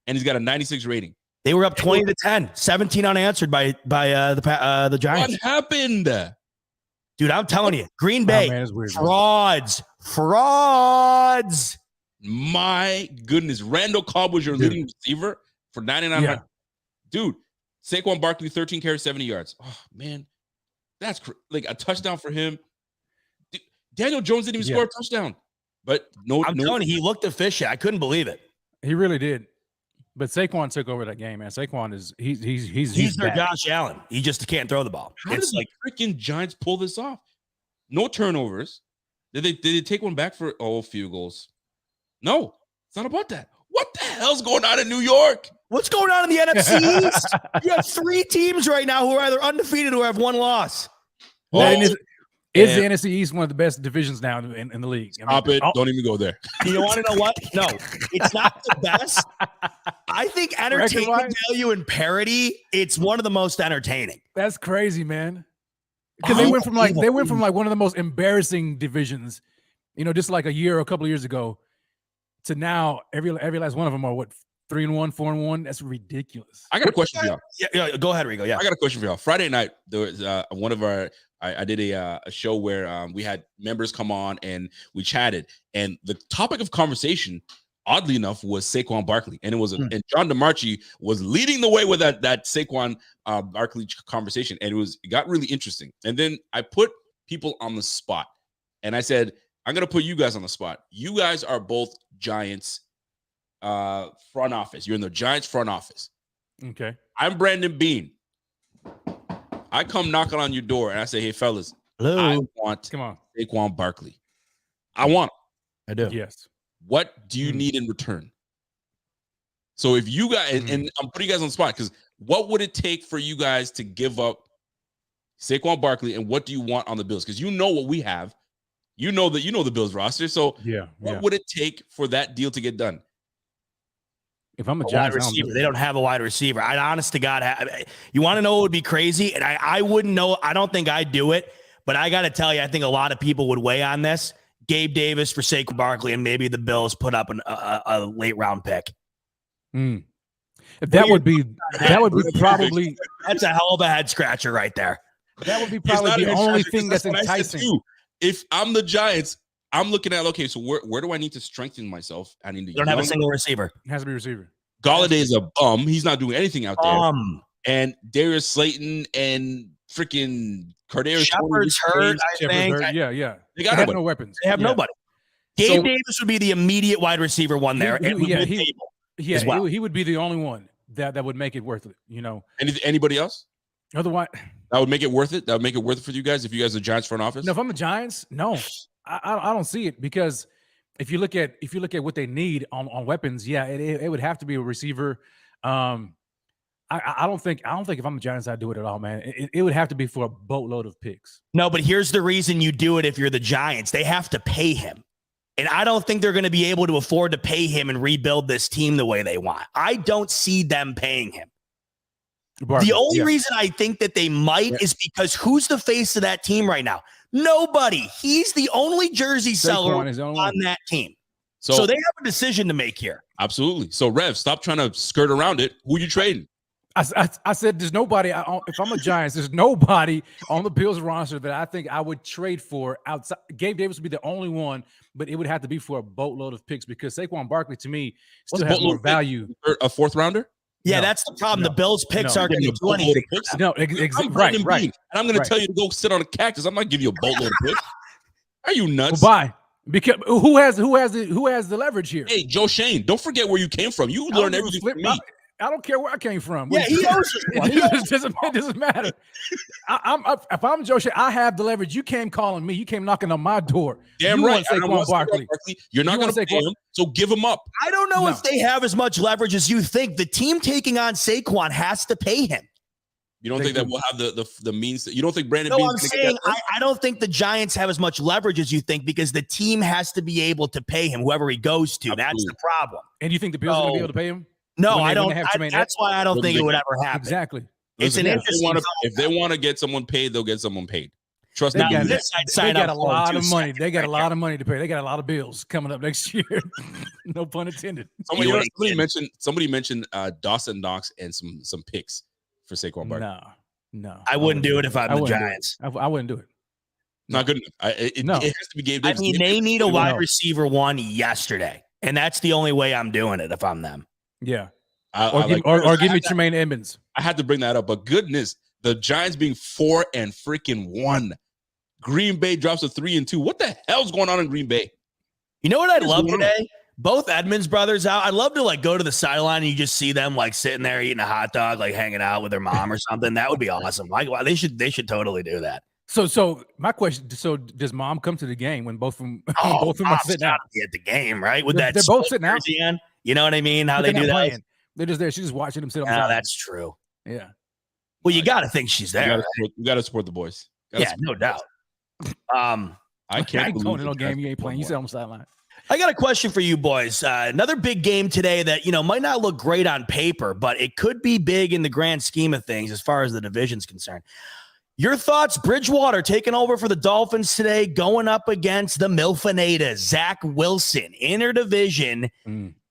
and he's got a 96 rating. They were up 20-10, 17 unanswered by the Giants. What happened? Dude, I'm telling you, Green Bay, frauds. My goodness. Randall Cobb was your leading receiver for 99. Yeah. Dude, Saquon Barkley, 13 carries, 70 yards. Oh, man. That's like a touchdown for him. Daniel Jones didn't even score a touchdown. But I'm telling you, he looked efficient. I couldn't believe it. He really did. But Saquon took over that game, man. Saquon is he's their Josh Allen. He just can't throw the ball. How did the freaking Giants pull this off? No turnovers. Did they take one back for field goals? No, it's not about that. What the hell's going on in New York? What's going on in the NFC East? You have 3 teams right now who are either undefeated or have 1 loss. Is the NFC East one of the best divisions now in the league? Stop it. Don't even go there. You want to know what? No, it's not the best. I think entertainment value and parity, it's one of the most entertaining. That's crazy, man. Because they went from like one of the most embarrassing divisions, just like a couple of years ago, to now every last one of them are 3-1, 4-1. That's ridiculous. I got a question for y'all. Yeah, go ahead, Rico. Yeah, I got a question for y'all. Friday night, there was one of our. I did a show where we had members come on and we chatted, and the topic of conversation, oddly enough, was Saquon Barkley, and it was and John DeMarchi was leading the way with that Saquon Barkley conversation, and it got really interesting. And then I put people on the spot, and I said, I'm gonna put you guys on the spot. You guys are both Giants front office. You're in the Giants front office. Okay. I'm Brandon Beane. I come knocking on your door and I say, hey, fellas, hello. I want Saquon Barkley. I want him. I do. Yes. What do you need in return? So if you guys, and I'm putting you guys on the spot, because what would it take for you guys to give up Saquon Barkley, and what do you want on the Bills? Because you know what we have. You know the Bills roster. So what would it take for that deal to get done? If I'm a wide receiver, they don't have a wide receiver. I honest to God, you want to know what would be crazy? And I wouldn't know. I don't think I'd do it, but I got to tell you, I think a lot of people would weigh on this. Gabe Davis for Saquon Barkley, and maybe the Bills put up a late round pick. That would be probably that's a hell of a head scratcher right there. That would be probably the only thing that's enticing. If I'm the Giants, I'm looking at, okay, so where do I need to strengthen myself? I need to. You don't have a single receiver. It has to be a receiver. Galladay is a bum. He's not doing anything out there. And Darius Slayton and freaking Cardarius Shepard's hurt, I think. Yeah. They have no weapons. They have nobody. Gabe Davis would be the immediate wide receiver one there. He would be the only one that would make it worth it. Anybody else? Otherwise, that would make it worth it. That would make it worth it for you guys if you guys are Giants front office. No, if I'm the Giants, no, I don't see it, because if you look at what they need on weapons, it would have to be a receiver. I don't think if I'm the Giants, I'd do it at all, man. It would have to be for a boatload of picks. No, but here's the reason you do it. If you're the Giants, they have to pay him. And I don't think they're going to be able to afford to pay him and rebuild this team the way they want. I don't see them paying him. The only reason I think that they might is because who's the face of that team right now? Nobody. He's the only jersey seller on that team. So they have a decision to make here. Absolutely. So, Rev, stop trying to skirt around it. Who are you trading? I said there's nobody. If I'm a Giants, there's nobody on the Bills roster that I think I would trade for outside. Gabe Davis would be the only one, but it would have to be for a boatload of picks, because Saquon Barkley, to me, still has more value. A fourth rounder? Yeah, that's the problem. The Bills picks aren't going to do anything. No, right. And I'm going to tell you to go sit on a cactus. I'm not giving you a boatload of picks. Are you nuts? Well, bye. Because who has the leverage here? Hey, Joe Shane, don't forget where you came from. You learned everything from me. I don't care where I came from. Yeah, he owes us one. It doesn't matter. If I'm Joe Shea, I have the leverage. You came calling me. You came knocking on my door. Damn you right. Want Saquon Barkley. You're not going to pay him, so give him up. I don't know if they have as much leverage as you think. The team taking on Saquon has to pay him. You don't think that we'll have the means? You don't think Brandon? No, Bean's I'm saying I don't think the Giants have as much leverage as you think because the team has to be able to pay him whoever he goes to. Absolutely. That's the problem. And you think the Bills are going to be able to pay him? No, I don't. That's why I don't think it would ever happen. Exactly. It's an interesting. If they want to get someone paid, they'll get someone paid. Trust me. They got a lot of money. They got a lot of money to pay. They got a lot of bills coming up next year. No pun intended. Somebody mentioned Dawson Knox and some picks for Saquon Barkley. No. I wouldn't do it if I'm the Giants. I wouldn't do it. Not good enough. It has to be Gabe Davis. I mean, they need a wide receiver one yesterday, and that's the only way I'm doing it if I'm them. Yeah. Or give me Tremaine Edmonds. I had to bring that up, but goodness, the Giants being 4-1. Green Bay drops to 3-2. What the hell's going on in Green Bay? You know what I'd love today? Both Edmonds brothers out. I'd love to go to the sideline and you just see them sitting there eating a hot dog, hanging out with their mom or something. That would be awesome. They should totally do that. So my question: so does mom come to the game when both of them are sitting out at the game, right? They're both sitting out. You know what I mean? How they do that? Playing. They're just there. She's just watching them sit on the sideline. That's true. Yeah. Well, you got to think she's there. You got to support the boys. No doubt. I can't believe going to no game. You ain't playing. You sit on the sideline. I got a question for you boys. Another big game today that, might not look great on paper, but it could be big in the grand scheme of things as far as the division's concerned. Your thoughts, Bridgewater taking over for the Dolphins today, going up against the Milfanadas, Zach Wilson, interdivision.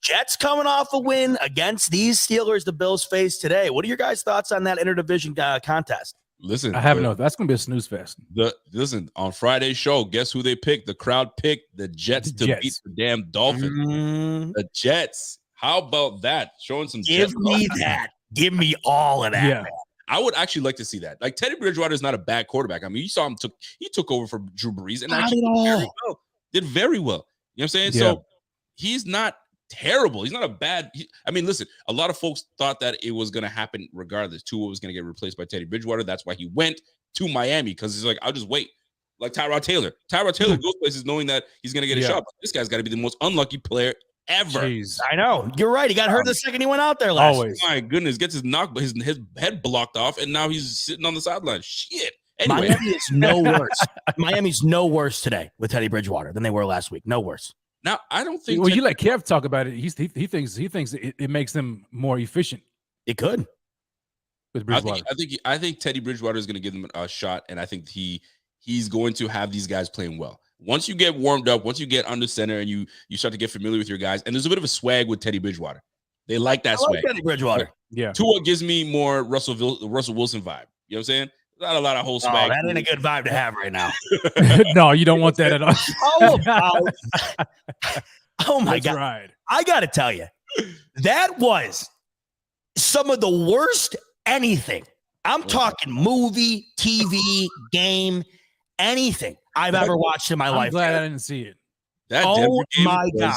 Jets coming off a win against these Steelers the Bills face today. What are your guys' thoughts on that interdivision contest? Listen, I have that's going to be a snooze fest. Listen, on Friday's show, guess who they picked? The crowd picked the Jets to beat the damn Dolphins. The Jets. How about that? Showing some Give me that. Give me all of that. Yeah. Man. I would actually like to see that. Teddy Bridgewater is not a bad quarterback. I mean, you saw him took over for Drew Brees and actually did very well. You know what I'm saying? Yeah. So he's not terrible. He's not a bad. Listen, a lot of folks thought that it was going to happen regardless. Tua was going to get replaced by Teddy Bridgewater. That's why he went to Miami because he's like, I'll just wait. Like Tyrod Taylor. Tyrod Taylor goes places knowing that he's going to get a shot. But this guy's got to be the most unlucky player ever. Jeez. I know. You're right. He got hurt the second he went out there last year. My goodness. Gets his head blocked off, and now he's sitting on the sideline. Shit. Anyway. Miami is no worse. Miami's no worse today with Teddy Bridgewater than they were last week. No worse. Now, I don't think. Well, you let Kev talk about it. He thinks it makes them more efficient. It could. With Bridgewater. I think Teddy Bridgewater is going to give them a shot, and I think he's going to have these guys playing well. Once you get warmed up, once you get under center, and you start to get familiar with your guys, and there's a bit of a swag with Teddy Bridgewater. They like that swag. Teddy Bridgewater. Yeah. Tua gives me more Russell Wilson vibe. You know what I'm saying? Not a lot of whole swag. That ain't a good vibe to have right now. No, you don't want that at all. Oh my That's God. Right. I got to tell you, that was some of the worst anything. I'm talking movie, TV, game, anything I've ever watched in my life. I'm glad I didn't see it. That oh my God.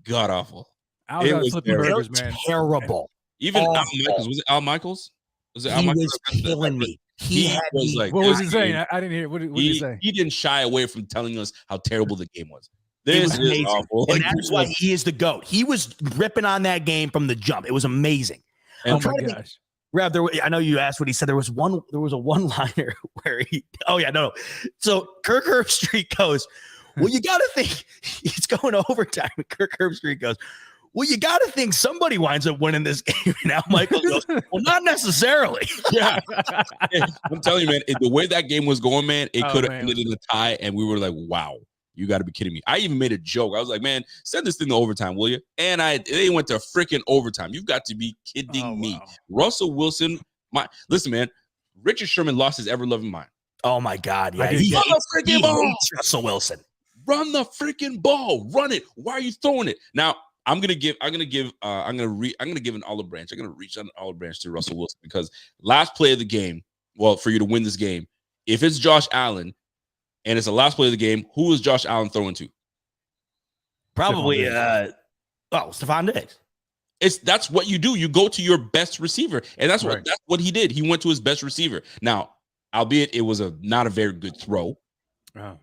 God awful. I was flipping burgers, man. Terrible. Even Al Michaels. Was it Al Michaels? Was it Al Michaels? He was killing me. He was like, what was he saying? I didn't hear. What did he say? He didn't shy away from telling us how terrible the game was. This is awful. And that's why he is the GOAT. He was ripping on that game from the jump. It was amazing. Oh my gosh. Rev, I know you asked what he said. There was a one-liner where So Kirk Herbstreit goes, well, you got to think it's going overtime. And Kirk Herbstreit goes, well, you got to think somebody winds up winning this game. And now Michael goes, well, not necessarily. Yeah. I'm telling you, man, the way that game was going, man, it could have ended in a tie. And we were like, wow, you got to be kidding me. I even made a joke. I was like, man, send this thing to overtime, will you? And they went to freaking overtime. You've got to be kidding me. Russell Wilson, listen, man, Richard Sherman lost his ever-loving mind. Oh, my God. Yeah, he hates Russell Wilson. Run the freaking ball. Run it. Why are you throwing it? Now, I'm gonna give an olive branch. I'm gonna reach an olive branch to Russell Wilson because last play of the game. Well, for you to win this game, if it's Josh Allen and it's the last play of the game, who is Josh Allen throwing to? Probably Stephon Diggs. That's what you do. You go to your best receiver, and that's Right. what he did. He went to his best receiver. Now, albeit it was not a very good throw. Oh.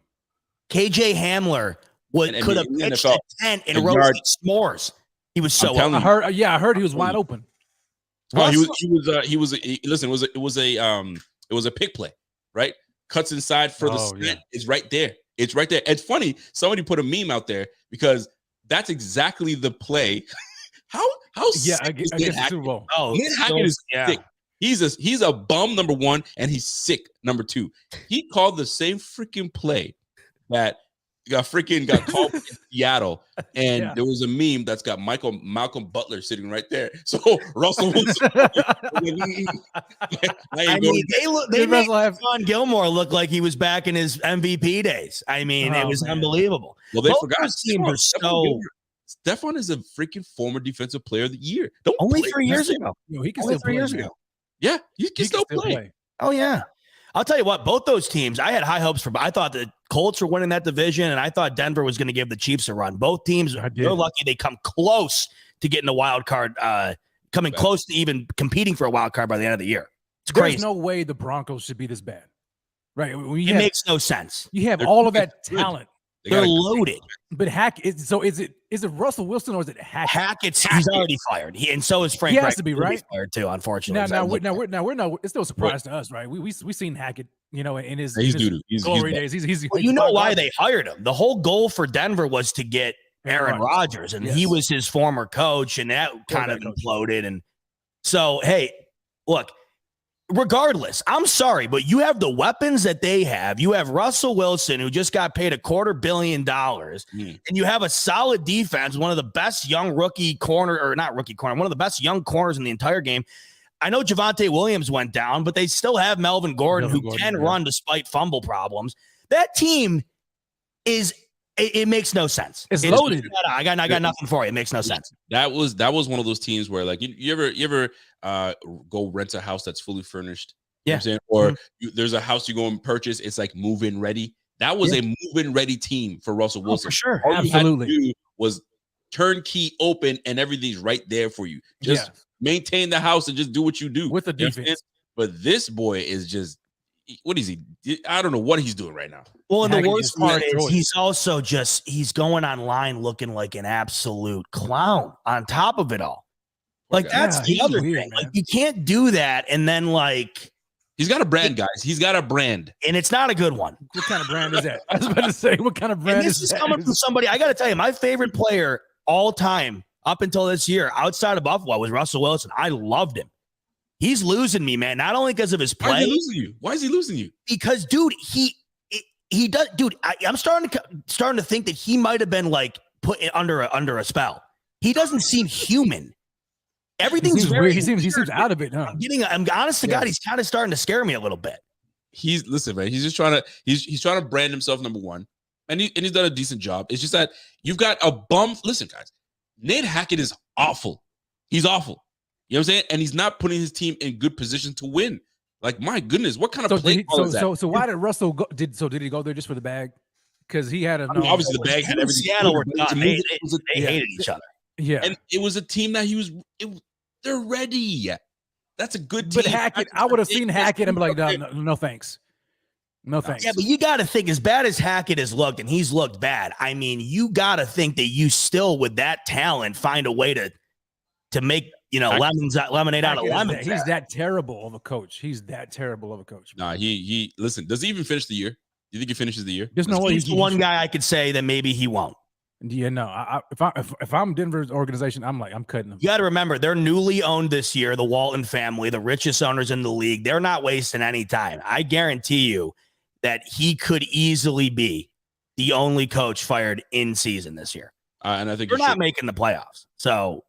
KJ Hamler could have in the pitched NFL, a tent and a roasted yard- s'mores. He was so telling I you. heard. Yeah, I heard he was wide open. Oh, listen, it was a pick play, right? Cuts inside for the slant. Yeah. It's right there. It's right there. It's funny. Somebody put a meme out there because that's exactly the play. How Yeah, sick I is guess Nate the Hackett? Super Bowl. Oh, Nate Hackett is yeah. sick. He's a bum, number one, and he's sick, number two. He called the same freaking play that got called in Seattle, and Yeah. there was a meme that's got Malcolm Butler sitting right there. So Russell Wilson, I mean, they Did made Russell have- Stephon Gilmore look like he was back in his MVP days. I mean, it Oh, was man. unbelievable. well, they Both forgot those teams are so Stephon is a freaking former defensive player of the year. Don't only play 3 years defensive. ago. Yo, he can Only still 3 play, years man. ago. Yeah, he He can still play. Oh yeah. I'll tell you what, both those teams, I had high hopes for. I thought the Colts were winning that division, and I thought Denver was going to give the Chiefs a run. Both teams, I did. they're lucky they come close to getting a wild card, coming close to even competing for a wild card by the end of the year. It's crazy. There's no way the Broncos should be this bad, right? When you It have, makes no sense. you have They're all of that good. talent, They're loaded. but is it Russell Wilson or is it Hackett? Hackett's he's already fired. And so is Frank. He has Reich. to be, He'll right? fired too, unfortunately. It's no surprise to us, right? We seen Hackett, in his He's in his doo-doo. He's glory bad. days. He's Well, you know why they hired him. The whole goal for Denver was to get Aaron Rodgers, and he Yes. was his former coach, and that kind of coach. imploded. And so, hey, look, regardless, I'm sorry, but you have the weapons that they have. You have Russell Wilson, who just got paid $250 million, and you have a solid defense, one of the best young one of the best young corners in the entire game. I know Javonte Williams went down, but they still have Melvin Gordon, who can run despite fumble problems. That team it makes no sense. It's loaded. I got nothing for you. It makes no sense. That was one of those teams where, like, you ever go rent a house that's fully furnished? You know what I'm saying? Or there's a house you go and purchase, it's like move-in ready. That was a move-in ready team for Russell Wilson. For sure. All Absolutely. you had to do was turnkey open and everything's right there for you. Just maintain the house and just do what you do with the You know what I'm defense. saying? But this boy is just, what is he? I don't know what he's doing right now. Well, and the Hackett worst just part is destroyed. he's also he's going online looking like an absolute clown on top of it all. Like, that's the he's other weird, thing. man. Like, you can't do that and then He's got a brand, guys. He's got a brand. and it's not a good one. What kind of brand is that? I was about to say, what kind of brand And this is that? coming from somebody. I got to tell you, my favorite player all time up until this year outside of Buffalo was Russell Wilson. I loved him. He's losing me, man. Not only because of his Why is play, he losing you? Why is he losing you? because dude, he does, dude. I'm starting to think that he might have been like put under a spell. He doesn't seem human. Everything's seems very weird. He seems weird. out of it, huh? I'm honest to God, he's kind of starting to scare me a little bit. Listen, man. He's just trying to brand himself, number one, and he's done a decent job. It's just that you've got a bum. Listen, guys, Nate Hackett is awful. He's awful. You know what I'm saying? And he's not putting his team in good position to win. Like, my goodness, what kind of play call is that? So why did Russell go? Did he go there just for the bag? Because he had obviously the bag had everything. Seattle were It was a done. move- They it was a- hated each other. Yeah, And it was a team that they're ready. That's a good team. but Hackett, I would have seen Hackett and be like, no thanks. No thanks. Yeah, but you got to think, as bad as Hackett has looked, and he's looked bad. I mean, you got to think that you still, with that talent, find a way to make lemonade out of lemons. He's that terrible of a coach. Nah, he listen. Does he even finish the year? Do you think he finishes the year? There's no way He's the one guy I could say that maybe he won't. Yeah, no. If I'm Denver's organization, I'm cutting them. You got to remember, they're newly owned this year. The Walton family, the richest owners in the league. They're not wasting any time. I guarantee you that he could easily be the only coach fired in season this year. And I think They're not making the playoffs. So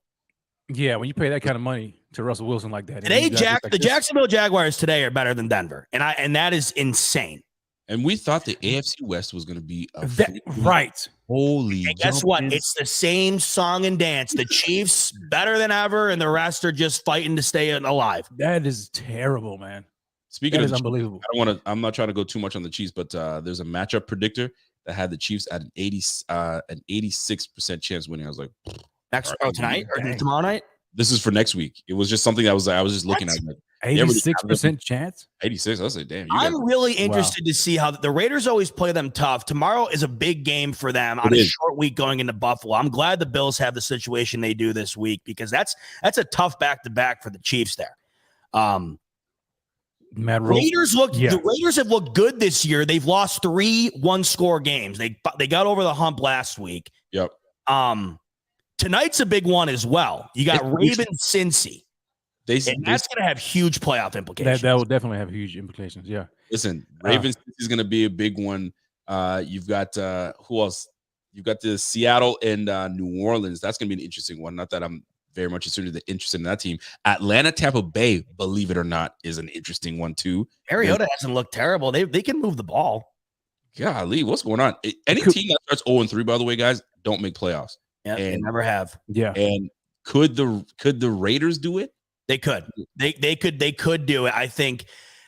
Yeah, when you pay that kind of money to Russell Wilson like that, today, the Jacksonville Jaguars today are better than Denver, and that is insane. And we thought the AFC West was going to be right. Holy. And guess what? It's the same song and dance. The Chiefs better than ever, and the rest are just fighting to stay alive. That is terrible, man. Speaking That of is unbelievable. I'm not trying to go too much on the Chiefs, but there's a matchup predictor that had the Chiefs at an 86% chance winning. I was like, Tonight or tomorrow night? This is for next week. It was just something that I was just looking at. Like, 86% chance. 86. I was like, damn. I'm really interested to see how the Raiders always play them tough. Tomorrow is a big game for them on a short week going into Buffalo. I'm glad the Bills have the situation they do this week because that's a tough back-to-back for the Chiefs there. The Raiders have looked good this year. They've lost 3 one-score games. They got over the hump last week. Yep. Tonight's a big one as well. You got Ravens-Cincy. That's going to have huge playoff implications. That will definitely have huge implications. Yeah. Listen, Ravens is going to be a big one. You've got who else? You've got the Seattle and New Orleans. That's going to be an interesting one. Not that I'm very much interested in that team. Atlanta, Tampa Bay, believe it or not, is an interesting one too. Mariota hasn't looked terrible. They can move the ball. Golly, what's going on? Any team that starts 0-3, by the way, guys, don't make playoffs. Yeah, they never have. Yeah. And could the Raiders do it? They could. They could do it. I think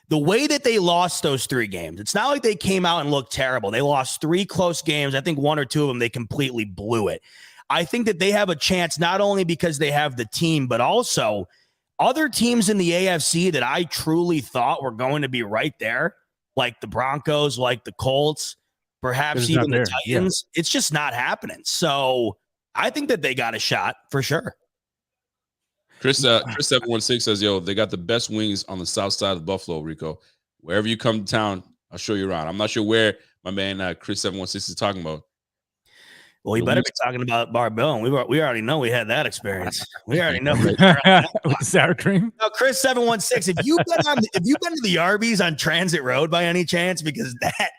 the way that they lost those 3 games, it's not like they came out and looked terrible. They lost 3 close games. I think 1 or 2 of them, they completely blew it. I think that they have a chance not only because they have the team, but also other teams in the AFC that I truly thought were going to be right there, like the Broncos, like the Colts, perhaps even the Titans. Yeah. It's just not happening. So I think that they got a shot for sure. Chris 716 says, yo, they got the best wings on the south side of Buffalo, Rico. Wherever you come to town, I'll show you around. I'm not sure where my man Chris 716 is talking about. Well, you better be talking about Barbell. We already know we had that experience. We already know. With sour cream. Now, Chris 716, if you've been to the Arby's on Transit Road by any chance, because that.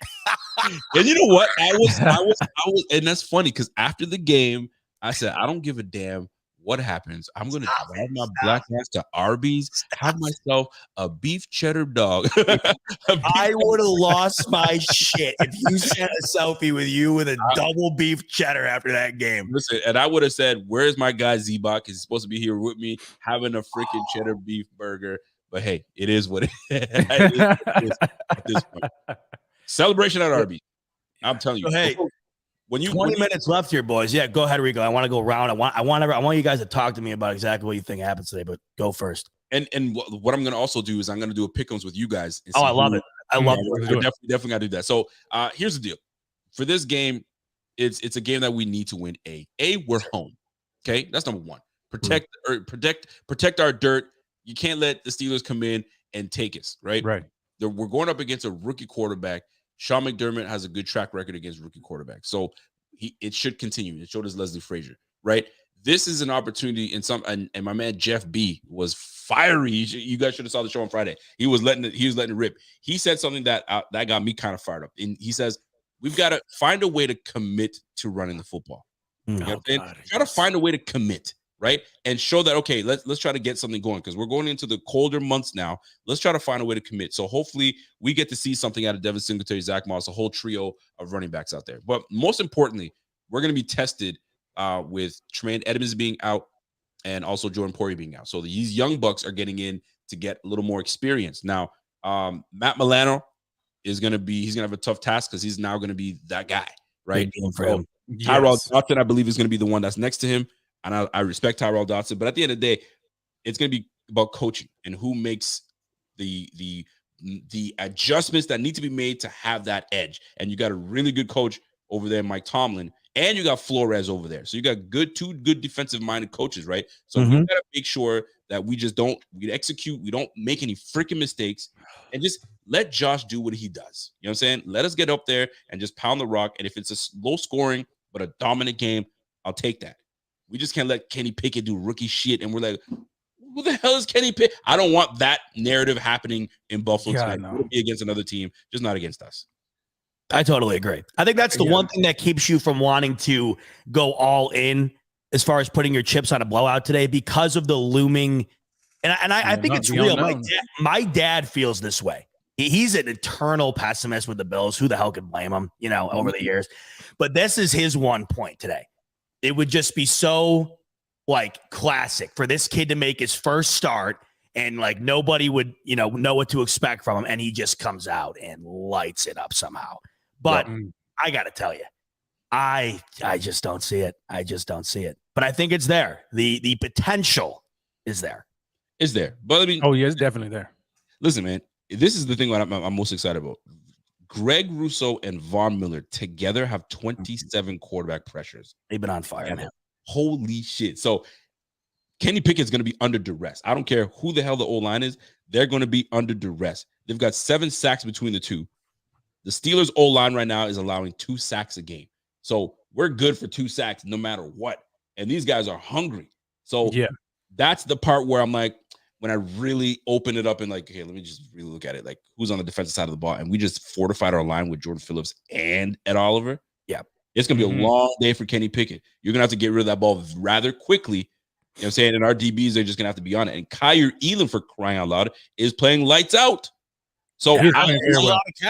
And you know what? I was, and that's funny because after the game, I said, I don't give a damn what happens. I'm going to drive my black ass to Arby's, have myself a beef cheddar dog. I would have lost my shit if you sent a selfie with you with a double beef cheddar after that game. Listen, and I would have said, where's my guy Z-Bach? He's supposed to be here with me having a freaking cheddar beef burger. But hey, it is what it is at this point. Celebration at Arby's. I'm telling you. So, hey, when 20 minutes left here, boys. Yeah, go ahead, Rico. I want to go around. I want you guys to talk to me about exactly what you think happens today, but go first. And what I'm going to also do is I'm going to do a pick-ems with you guys. Oh, I love it. I love it. We're definitely got to do that. So here's the deal. For this game, it's a game that we need to win. We're home. Okay, that's number one. Protect our dirt. You can't let the Steelers come in and take us. Right. We're going up against a rookie quarterback. Sean McDermott has a good track record against rookie quarterbacks, so it should continue. It showed us Leslie Frazier, right? This is an opportunity and my man Jeff B was fiery. You guys should have saw the show on Friday. He was letting it rip. He said something that got me kind of fired up, and he says we've got to find a way to commit to running the football. You know what I'm saying? Try to find a way to commit. Right. And show that, okay, let's try to get something going because we're going into the colder months now. Let's try to find a way to commit. So hopefully we get to see something out of Devin Singletary, Zach Moss, a whole trio of running backs out there. But most importantly, we're going to be tested with Tremaine Edmonds being out and also Jordan Poirier being out. So these young bucks are getting in to get a little more experience. Now, Matt Milano he's going to have a tough task because he's now going to be that guy. Right. Tyrell Dodson, I believe, is going to be the one that's next to him. And I respect Tyrell Dodson, but at the end of the day, it's going to be about coaching and who makes the adjustments that need to be made to have that edge. And you got a really good coach over there, Mike Tomlin, and you got Flores over there. So you got two good defensive-minded coaches, right? So we got to make sure that we execute, we don't make any freaking mistakes, and just let Josh do what he does. You know what I'm saying? Let us get up there and just pound the rock. And if it's a low scoring but a dominant game, I'll take that. We just can't let Kenny Pickett do rookie shit. And we're like, who the hell is Kenny Pickett? I don't want that narrative happening in Buffalo tonight. No. It'll be against another team, just not against us. I totally agree. I think that's the one thing that keeps you from wanting to go all in as far as putting your chips on a blowout today because of the looming. And I think it's real. My dad feels this way. He's an eternal pessimist with the Bills. Who the hell could blame him, over the years? But this is his one point today. It would just be so classic for this kid to make his first start and nobody would, know what to expect from him. And he just comes out and lights it up somehow. But I got to tell you, I just don't see it. I just don't see it. But I think it's there. The potential is there. Is there. But I mean, Oh yeah, it's definitely there. listen, man, this is the thing I'm most excited about. Greg Rousseau and Von Miller together have 27 quarterback pressures. They've been on fire, man. Holy shit. So Kenny Pickett's going to be under duress. I don't care who the hell the O-line is. They're going to be under duress. They've got 7 sacks between the two. The Steelers' O-line right now is allowing 2 sacks a game. So we're good for 2 sacks no matter what. And these guys are hungry. So Yeah, that's the part where I'm like, when I really open it up and like, okay, let me just really look at it. Like, who's on the defensive side of the ball? And we just fortified our line with Jordan Phillips and Ed Oliver. Yeah. It's going to be a long day for Kenny Pickett. You're going to have to get rid of that ball rather quickly. You know what I'm saying? And our DBs, they're just going to have to be on it. And Kyer Elam, for crying out loud, is playing lights out. So I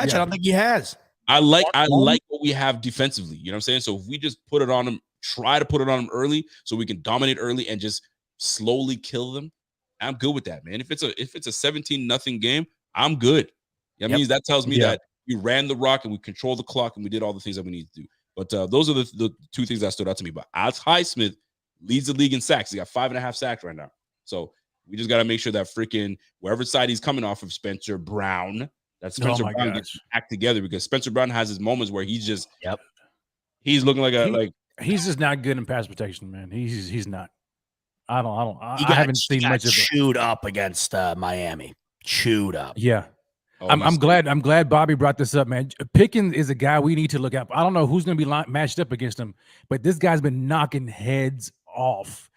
don't think he has. I like what we have defensively. You know what I'm saying? So if we just put it on him, try to put it on him early so we can dominate early and just slowly kill them, I'm good with that, man. If it's a 17-0 game, I'm good. That means that tells me that we ran the rock and we controlled the clock and we did all the things that we need to do. But those are the 2 things that stood out to me. But Alex Highsmith leads the league in sacks. He got 5.5 sacks right now. So we just got to make sure that freaking wherever side he's coming off of, Spencer Brown, that Spencer Brown gets act together, because Spencer Brown has his moments where he's just he's looking like he's just not good in pass protection, man. He's not. I haven't seen much of it. Chewed up against Miami. Chewed up. Yeah. I'm glad Bobby brought this up, man. Pickens is a guy we need to look at. I don't know who's going to be matched up against him, but this guy's been knocking heads off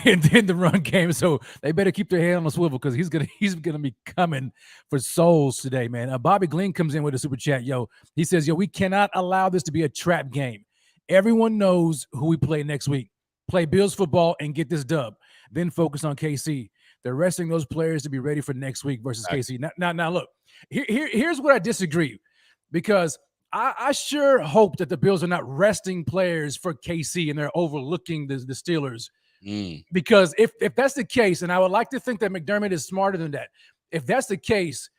in the run game. So they better keep their head on the swivel, because he's gonna be coming for souls today, man. Bobby Glenn comes in with a super chat. He says, we cannot allow this to be a trap game. Everyone knows who we play next week. Play Bills football and get this dub. Then focus on KC. They're resting those players to be ready for next week versus KC. Now, look, here's what I disagree, because I sure hope that the Bills are not resting players for KC and they're overlooking the Steelers. Because if that's the case, and I would like to think that McDermott is smarter than that. If that's the case,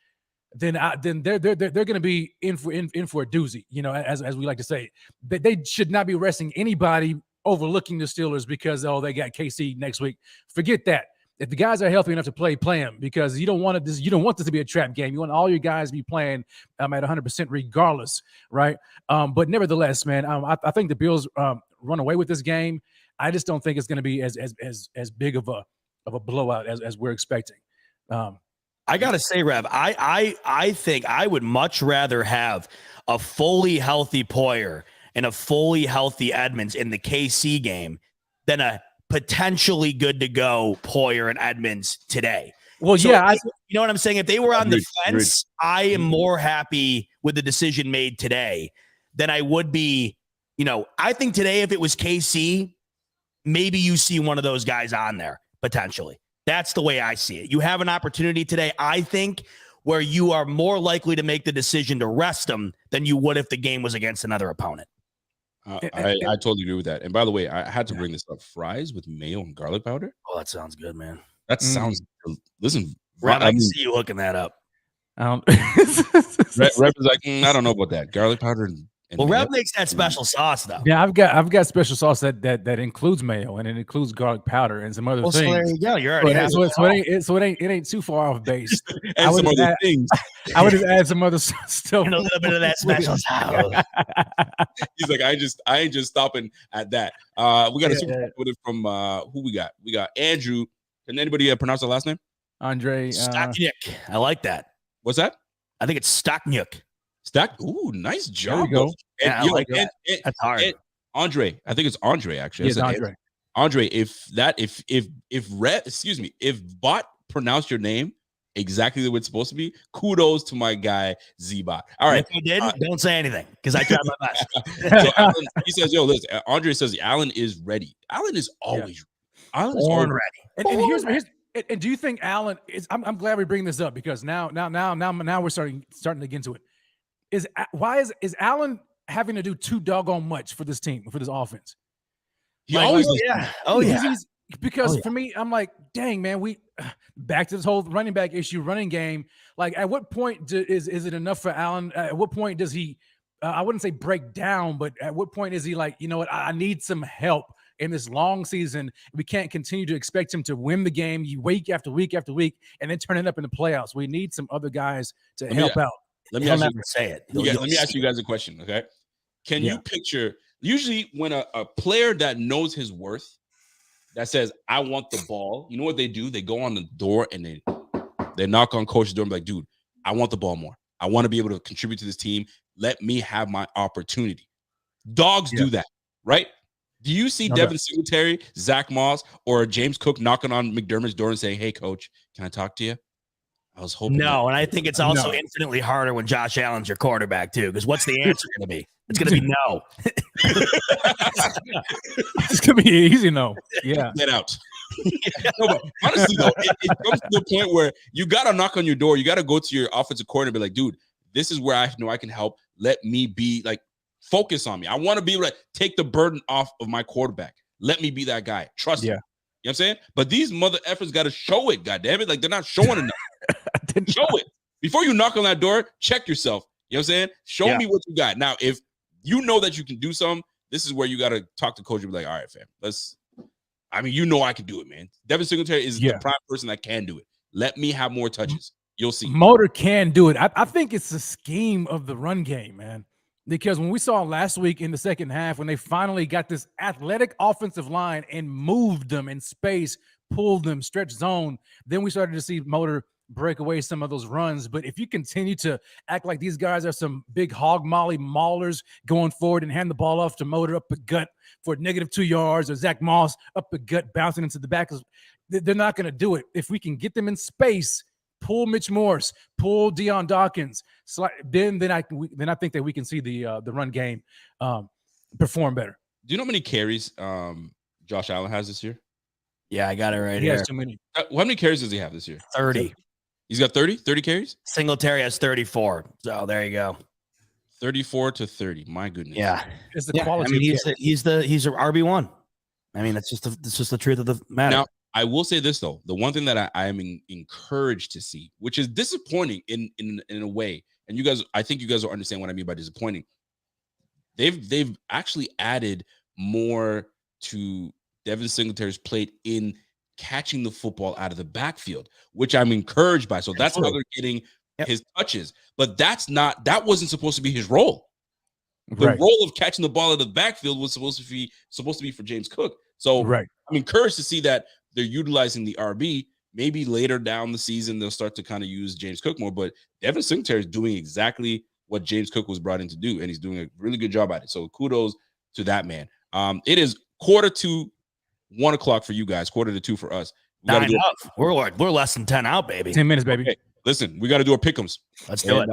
then they're going to be in for a doozy. As we like to say, they should not be resting anybody overlooking the Steelers because they got KC next week. Forget that. If the guys are healthy enough to play them, because you don't want this to be a trap game. You want all your guys to be playing at 100% regardless, right? But nevertheless, man, I think the Bills run away with this game. I just don't think it's going to be as big of a blowout as we're expecting. I gotta say, Rev, I think I would much rather have a fully healthy Poyer and a fully healthy Edmonds in the KC game than a potentially good to go Poyer and Edmonds today. Well, so yeah, you know what I'm saying? If they were on the fence, I am more happy with the decision made today than I would be. I think today, if it was KC, maybe you see one of those guys on there potentially. That's the way I see it. You have an opportunity today, I think, where you are more likely to make the decision to rest them than you would if the game was against another opponent. I totally agree with that. And by the way, I had to bring this up: fries with mayo and garlic powder. Oh, that sounds good, man. That sounds. Listen, Rev, I can see you hooking that up. Rev is like, I don't know about that garlic powder. Well, Rev makes that special sauce though. Yeah, I've got special sauce that includes mayo and it includes garlic powder and some other things. So there you go. You're already it ain't too far off base. And some other things. I would just add some other stuff. And a little bit of that special sauce. He's like, I ain't just stopping at that. We got a super with it from who we got? We got Andrew. Can anybody pronounce the last name? Andre Stachniuk. I like that. What's that? I think it's Stachniuk. Ooh, nice job. There we go. Yeah, I like that. That's hard. Andre, I think it's Andre actually. Yes, Andre. Andre, if Bot pronounced your name exactly the way it's supposed to be, kudos to my guy Z-Bot. All right. If you didn't, don't say anything because I tried my best. So Alan, he says, listen, Andre says Alan is ready. Alan is always born ready. And here's and do you think Alan is? I'm glad we bring this up because now we're starting to get into it. Is Allen having to do too doggone much for this team, for this offense? Because for me, I'm like, dang, man, we back to this whole running back issue, running game. Like, at what point is it enough for Allen? At what point does he? I wouldn't say break down, but at what point is he like, you know what? I need some help in this long season. We can't continue to expect him to win the game week after week after week and then turn it up in the playoffs. We need some other guys to help out. Let me He'll never say it. let me ask you guys a question, okay? Can you picture, usually when a player that knows his worth, that says, I want the ball, you know what they do? They go on the door and they knock on coach's door and be like, dude, I want the ball more. I want to be able to contribute to this team. Let me have my opportunity. Dogs do that, right? Do you see Devin Singletary, Zach Moss, or James Cook knocking on McDermott's door and saying, hey, coach, can I talk to you? I was hoping. No, and I think it's also infinitely harder when Josh Allen's your quarterback, too, because what's the answer going to be? It's going to be no. It's going to be easy, no. Yeah. Get out. No, but honestly, though, it comes to the point where you got to knock on your door. You got to go to your offensive coordinator and be like, dude, this is where I know I can help. Let me be like, focus on me. I want to be able to take the burden off of my quarterback. Let me be that guy. Trust me. You know what I'm saying? But these mother effers got to show it, goddammit. Like, they're not showing enough. Show it. Before you knock on that door, check yourself. You know what I'm saying? Show me what you got. Now, if you know that you can do something, this is where you got to talk to coach and be like, all right, fam, you know I can do it, man. Devin Singletary is the prime person that can do it. Let me have more touches. You'll see. Motor can do it. I think it's the scheme of the run game, man. Because when we saw last week in the second half, when they finally got this athletic offensive line and moved them in space, pulled them, stretch zone, then we started to see Motor break away some of those runs. But if you continue to act like these guys are some big hog molly maulers going forward and hand the ball off to Motor up the gut for -2 yards, or Zach Moss up the gut bouncing into the back, they're not going to do it. If we can get them in space, pull Mitch Morse, pull Deion Dawkins, then I think that we can see the run game perform better. Do you know how many carries Josh Allen has this year? Yeah, I got it right he here. He has too many. How many carries does he have this year? 30. He's got 30 carries? Singletary has 34. So there you go. 34 to 30. My goodness. Yeah. It's the quality. I mean, he's a RB1. I mean, it's just the truth of the matter. Now, I will say this, though. The one thing that I am encouraged to see, which is disappointing in a way, and I think you guys will understand what I mean by disappointing. They've actually added more to Devin Singletary's plate in catching the football out of the backfield, which I'm encouraged by. So that's how they're getting his touches. But that wasn't supposed to be his role. The role of catching the ball out of the backfield was supposed to be for James Cook. So I'm encouraged to see that they're utilizing the RB. Maybe later down the season, they'll start to kind of use James Cook more. But Devin Singletary is doing exactly what James Cook was brought in to do, and he's doing a really good job at it. So kudos to that man. It is 1:45 for you guys, 1:45 for us. We're less than 10 out, baby. 10 minutes, baby. Okay, listen, we got to do our pick'ems. Let's do it.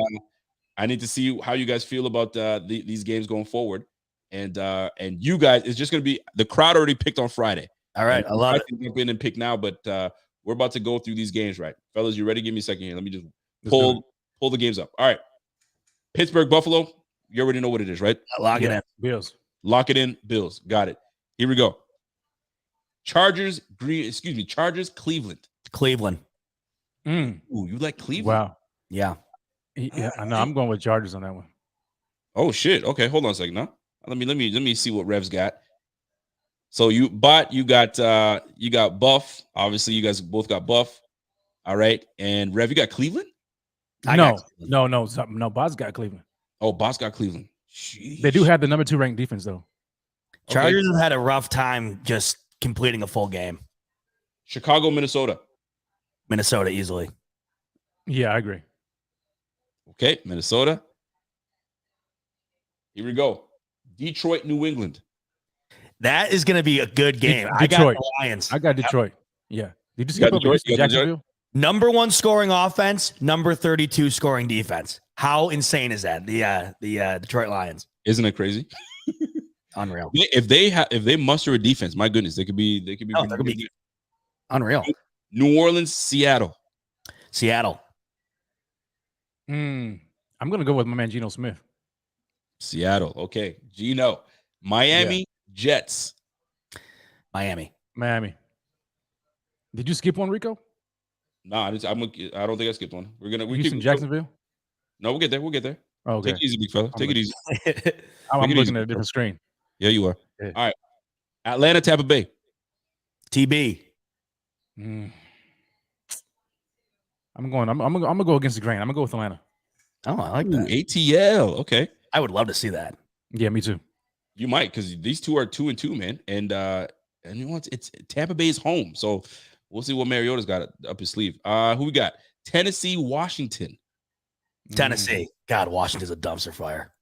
I need to see how you guys feel about these games going forward. And you guys, it's just going to be the crowd already picked on Friday. All right, I love it. Can jump in and pick now, but we're about to go through these games, right? Fellas, you ready? Give me a second here. Let me just pull the games up. All right. Pittsburgh, Buffalo. You already know what it is, right? Lock it in. Bills. Lock it in. Bills. Got it. Here we go. Chargers, Cleveland. Cleveland. Ooh, you like Cleveland? Wow. Yeah. Yeah, I know. I'm going with Chargers on that one. Oh shit. Okay, hold on a second. Now, let me see what Rev's got. So you got Buff. Obviously, you guys both got Buff. All right, and Rev, you got Cleveland? No. Bob's got Cleveland. Oh, Boss got Cleveland. Sheesh. They do have the number 2 ranked defense, though. Chargers have had a rough time just completing a full game. Chicago, Minnesota. Minnesota easily. Yeah, I agree. Okay, Minnesota. Here we go. Detroit, New England. That is going to be a good game. Detroit. I got the Lions. I got Detroit. Yeah. Did you skip over Jacksonville? Number 1 scoring offense, number 32 scoring defense. How insane is that? The Detroit Lions. Isn't it crazy? Unreal. If they muster a defense, my goodness, they could be unreal. New Orleans, Seattle. I'm gonna go with my man Geno Smith. Seattle. Okay. Geno. Miami, Jets. Miami. Did you skip one, Rico? No, I don't think I skipped one. Houston, Jacksonville? No, we'll get there. Oh, okay. Take it easy, big fella. Take it easy. I'm looking at a different screen. Yeah, you are. Yeah. All right. Atlanta, Tampa Bay. TB. I'm gonna go against the grain. I'm gonna go with Atlanta. Oh, I like Ooh, that. ATL. Okay. I would love to see that. Yeah, me too. You might, because these two are 2-2, man. And you know what? It's Tampa Bay's home. So we'll see what Mariota's got up his sleeve. Who we got? Tennessee, Washington. Tennessee. God, Washington's a dumpster fire.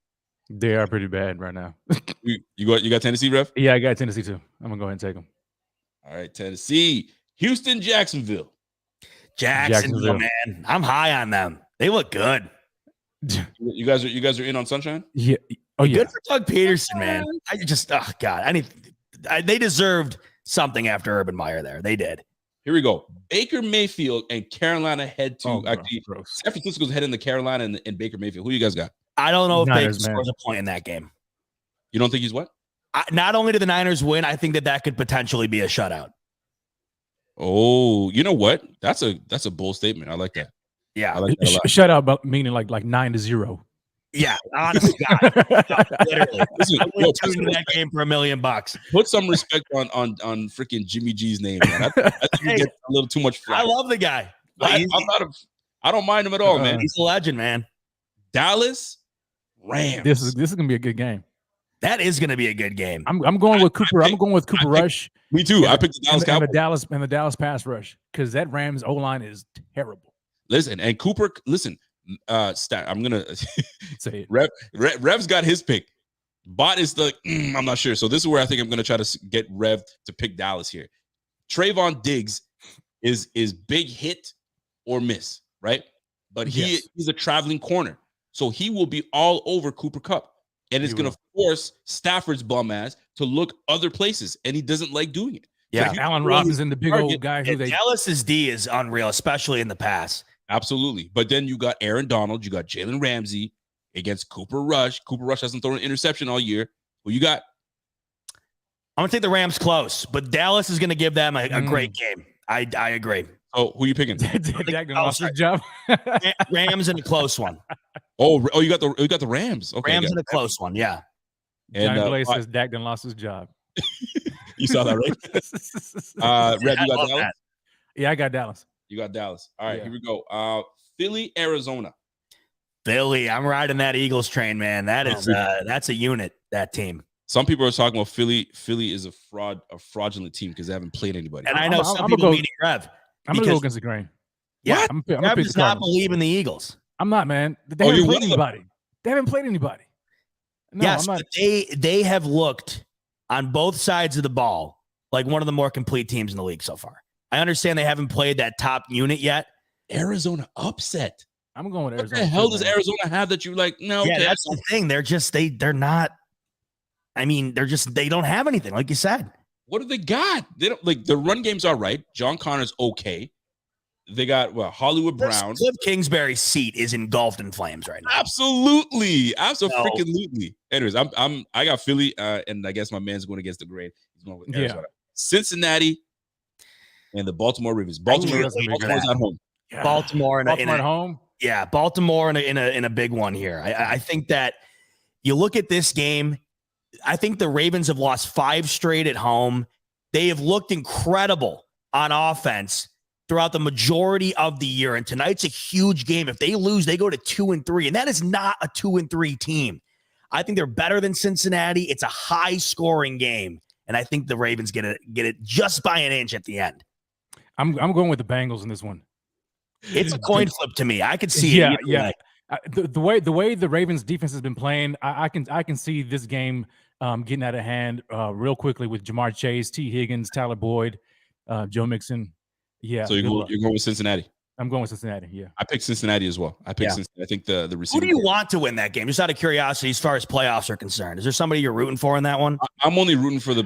They are pretty bad right now. You got Tennessee, Ref? Yeah, I got Tennessee too. I'm gonna go ahead and take them. All right, Tennessee. Houston, Jacksonville. Jacksonville, man. I'm high on them. They look good. You guys are in on Sunshine? Yeah. Oh yeah. Good for Doug Peterson, man. I just, oh God, they deserved something after Urban Meyer there. They did. Here we go. Baker Mayfield and Carolina head to gross. San Francisco's heading to Carolina and Baker Mayfield. Who you guys got? I don't know if Baker Niners, man. scores a point in that game. You don't think he's what? Not only do the Niners win, I think that could potentially be a shutout. Oh, you know what? That's a bold statement. I like that. Yeah. I like that a lot. Shutout, but meaning like 9-0. Yeah, honestly, God, literally. Listen, I would tune into that game for $1 million. Put some respect on freaking Jimmy G's name, man. I think he gets a little too much flack. I love the guy. I don't mind him at all, man. He's a legend, man. Dallas Rams. This is gonna be a good game. That is going to be a good game. I'm going with Cooper. I'm going with Cooper Rush. Me too. I picked the Dallas Cowboys. And the Dallas pass rush, because that Rams O-line is terrible. Listen, and Cooper, listen, I'm gonna say it. Rev's got his pick. Bot is the I'm not sure. So this is where I think I'm gonna try to get Rev to pick Dallas here. Trayvon Diggs is big hit or miss, right? But he's a traveling corner, so he will be all over Cooper Kupp, and it's gonna force Stafford's bum ass to look other places, and he doesn't like doing it. Yeah, so Allen Robinson, the big old guy who Dallas's D is unreal, especially in the pass. Absolutely. But then you got Aaron Donald, you got Jalen Ramsey against Cooper Rush. Cooper Rush hasn't thrown an interception all year. Who you got? I'm gonna take the Rams close, but Dallas is gonna give them a great game. I agree. Oh, who are you picking? Dak lost his job. Rams in a close one. Oh, you got the Rams. Okay, Rams in a close one, yeah. And Johnny Blaze says Dak done lost his job. You saw that, right? Red, you got Dallas? That. Yeah, I got Dallas. You got Dallas. All right, here we go. Philly, Arizona. Philly, I'm riding that Eagles train, man. That is that's a unit, that team. Some people are talking about Philly. Philly is a fraudulent team because they haven't played anybody. And I know some people meaning Rev. I'm gonna go against the grain. Yeah, Rev does not believe in the Eagles. I'm not, man. They haven't played anybody. They haven't played anybody. No, yes, but they have looked on both sides of the ball like one of the more complete teams in the league so far. I understand they haven't played that top unit yet. Arizona upset. I'm going with Arizona. What the hell does Arizona have that you like? No, yeah, that's the thing. They're not. I mean, they don't have anything, like you said. What do they got? They don't like the run game's all right. John Connor's okay. They got Hollywood Brown. Cliff Kingsbury's seat is engulfed in flames right now. Absolutely. Anyways, I got Philly, and I guess my man's going against the grain. He's going with Arizona. Cincinnati and the Baltimore Ravens. Baltimore's at home. Yeah. Baltimore at home. Yeah, Baltimore in a big one here. I think that you look at this game. I think the Ravens have lost 5 straight at home. They have looked incredible on offense throughout the majority of the year. And tonight's a huge game. If they lose, they go to 2-3. And that is not a 2-3 team. I think they're better than Cincinnati. It's a high scoring game. And I think the Ravens get it just by an inch at the end. I'm going with the Bengals in this one. It's a coin flip to me. I could see it. Yeah. The way the Ravens defense has been playing, I can see this game getting out of hand real quickly with Jamar Chase, T. Higgins, Tyler Boyd, Joe Mixon. Yeah. So you're going with Cincinnati. I'm going with Cincinnati. Yeah. I picked Cincinnati as well. Cincinnati. I think the receiver. Who do you want to win that game? Just out of curiosity, as far as playoffs are concerned, is there somebody you're rooting for in that one? I'm only rooting for the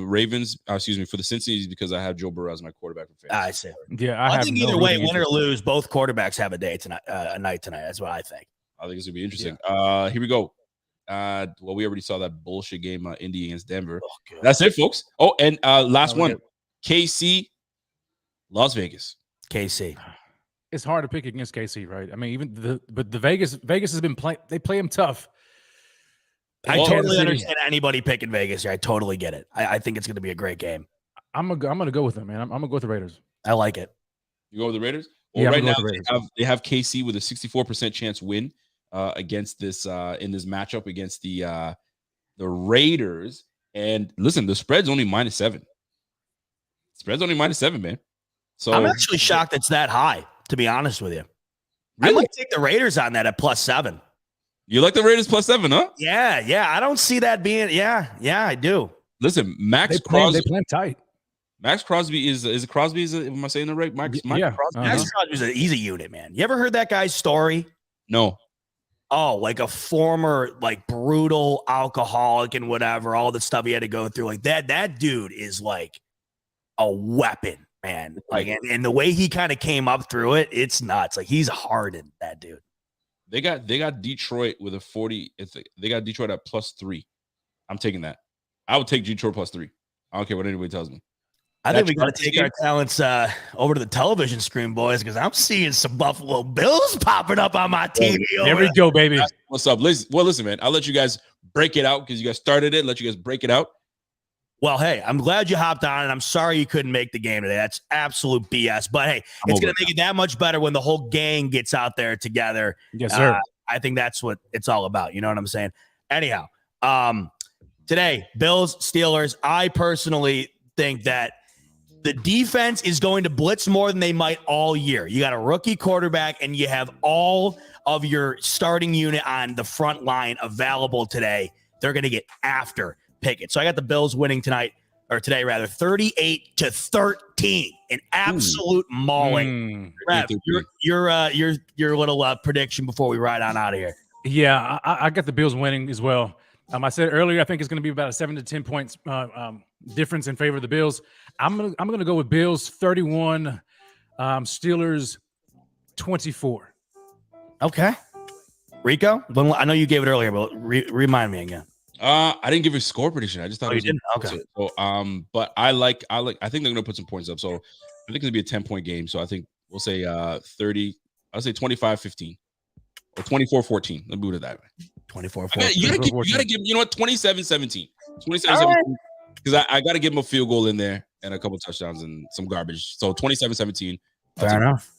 Ravens. For the Cincinnati because I have Joe Burrow as my quarterback for fantasy. I see. Yeah, I think either way, win or lose, both quarterbacks have a day tonight. Night tonight. That's what I think. I think it's gonna be interesting. Yeah. Here we go. Well, we already saw that bullshit game, Indy against Denver. Oh, that's it, folks. Oh, and last one, KC, Las Vegas. KC. It's hard to pick against KC, right? I mean, but the Vegas has been playing. They play them tough. I Well, totally Kansas City. understand anybody picking Vegas here. I totally get it. I think it's going to be a great game. I'm gonna go with them, man. I'm gonna go with the Raiders. I like it. You go with the Raiders? Well, Yeah, I'm right gonna now go with the Raiders. they have KC with a 64% chance win against this in this matchup against the Raiders. And listen, the spread's only -7. Spread's only -7, man. So I'm actually shocked it's that high, to be honest with you. I Really? might take the Raiders on that at +7. You like the Raiders +7, huh? Yeah. I don't see that being. Yeah, I do. Listen, They play tight. Max Crosby is it Crosby? Am I saying the right? Mike Yeah. Crosby? Max Crosby's he's a unit, man. You ever heard that guy's story? No. Oh, like a former, like brutal alcoholic and whatever, all the stuff he had to go through. Like that dude is like a weapon, man. Like, and the way he kind of came up through it, it's nuts. Like he's hardened, that dude. They got Detroit with a 40. They got Detroit at +3. I'm taking that. I would take Detroit +3. I don't care what anybody tells me. I think we got to take our talents over to the television screen, boys, because I'm seeing some Buffalo Bills popping up on my TV. There we go, baby. What's up? Listen, man. I'll let you guys break it out because you guys started it. Let you guys break it out. Well, hey, I'm glad you hopped on, and I'm sorry you couldn't make the game today. That's absolute BS. But hey, it's going to make it that much better when the whole gang gets out there together. Yes, sir. I think that's what it's all about. You know what I'm saying? Anyhow, today, Bills, Steelers. I personally think that the defense is going to blitz more than they might all year. You got a rookie quarterback, and you have all of your starting unit on the front line available today. They're going to get after Pickett. So I got the Bills winning today, 38-13, an absolute mauling. Rev, your little prediction before we ride on out of here. Yeah, I got the Bills winning as well. I said earlier, I think it's going to be about a 7 to 10 points difference in favor of the Bills. I'm gonna go with Bills 31, Steelers 24. Okay, Rico. I know you gave it earlier, but remind me again. I didn't give a score prediction. I just thought you it was didn't? Okay. So, but I think they're gonna put some points up. So I think it's gonna be a 10-point game. So I think we'll say 30. I'll say 25-15 or 24-14. Let's move it that way. 24-14. You gotta give. You know what? 27-17. 27-17. Because I got to give them a field goal in there and a couple touchdowns and some garbage. So 27-17. Fair enough.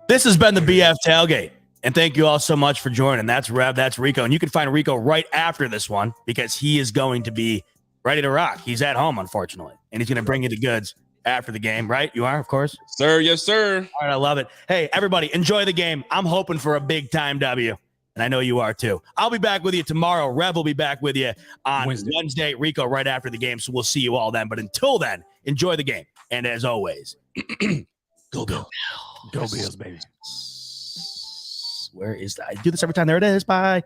This has been the BF Tailgate. And thank you all so much for joining. That's Rev. That's Rico. And you can find Rico right after this one because he is going to be ready to rock. He's at home, unfortunately. And he's going to bring you the goods after the game, right? You are, of course. Sir, yes, sir. All right, I love it. Hey, everybody, enjoy the game. I'm hoping for a big-time W. And I know you are too. I'll be back with you tomorrow. Rev will be back with you on Wednesday. Rico right after the game. So we'll see you all then. But until then, enjoy the game. And as always, go Bills, baby. Where is that? I do this every time. There it is. Bye.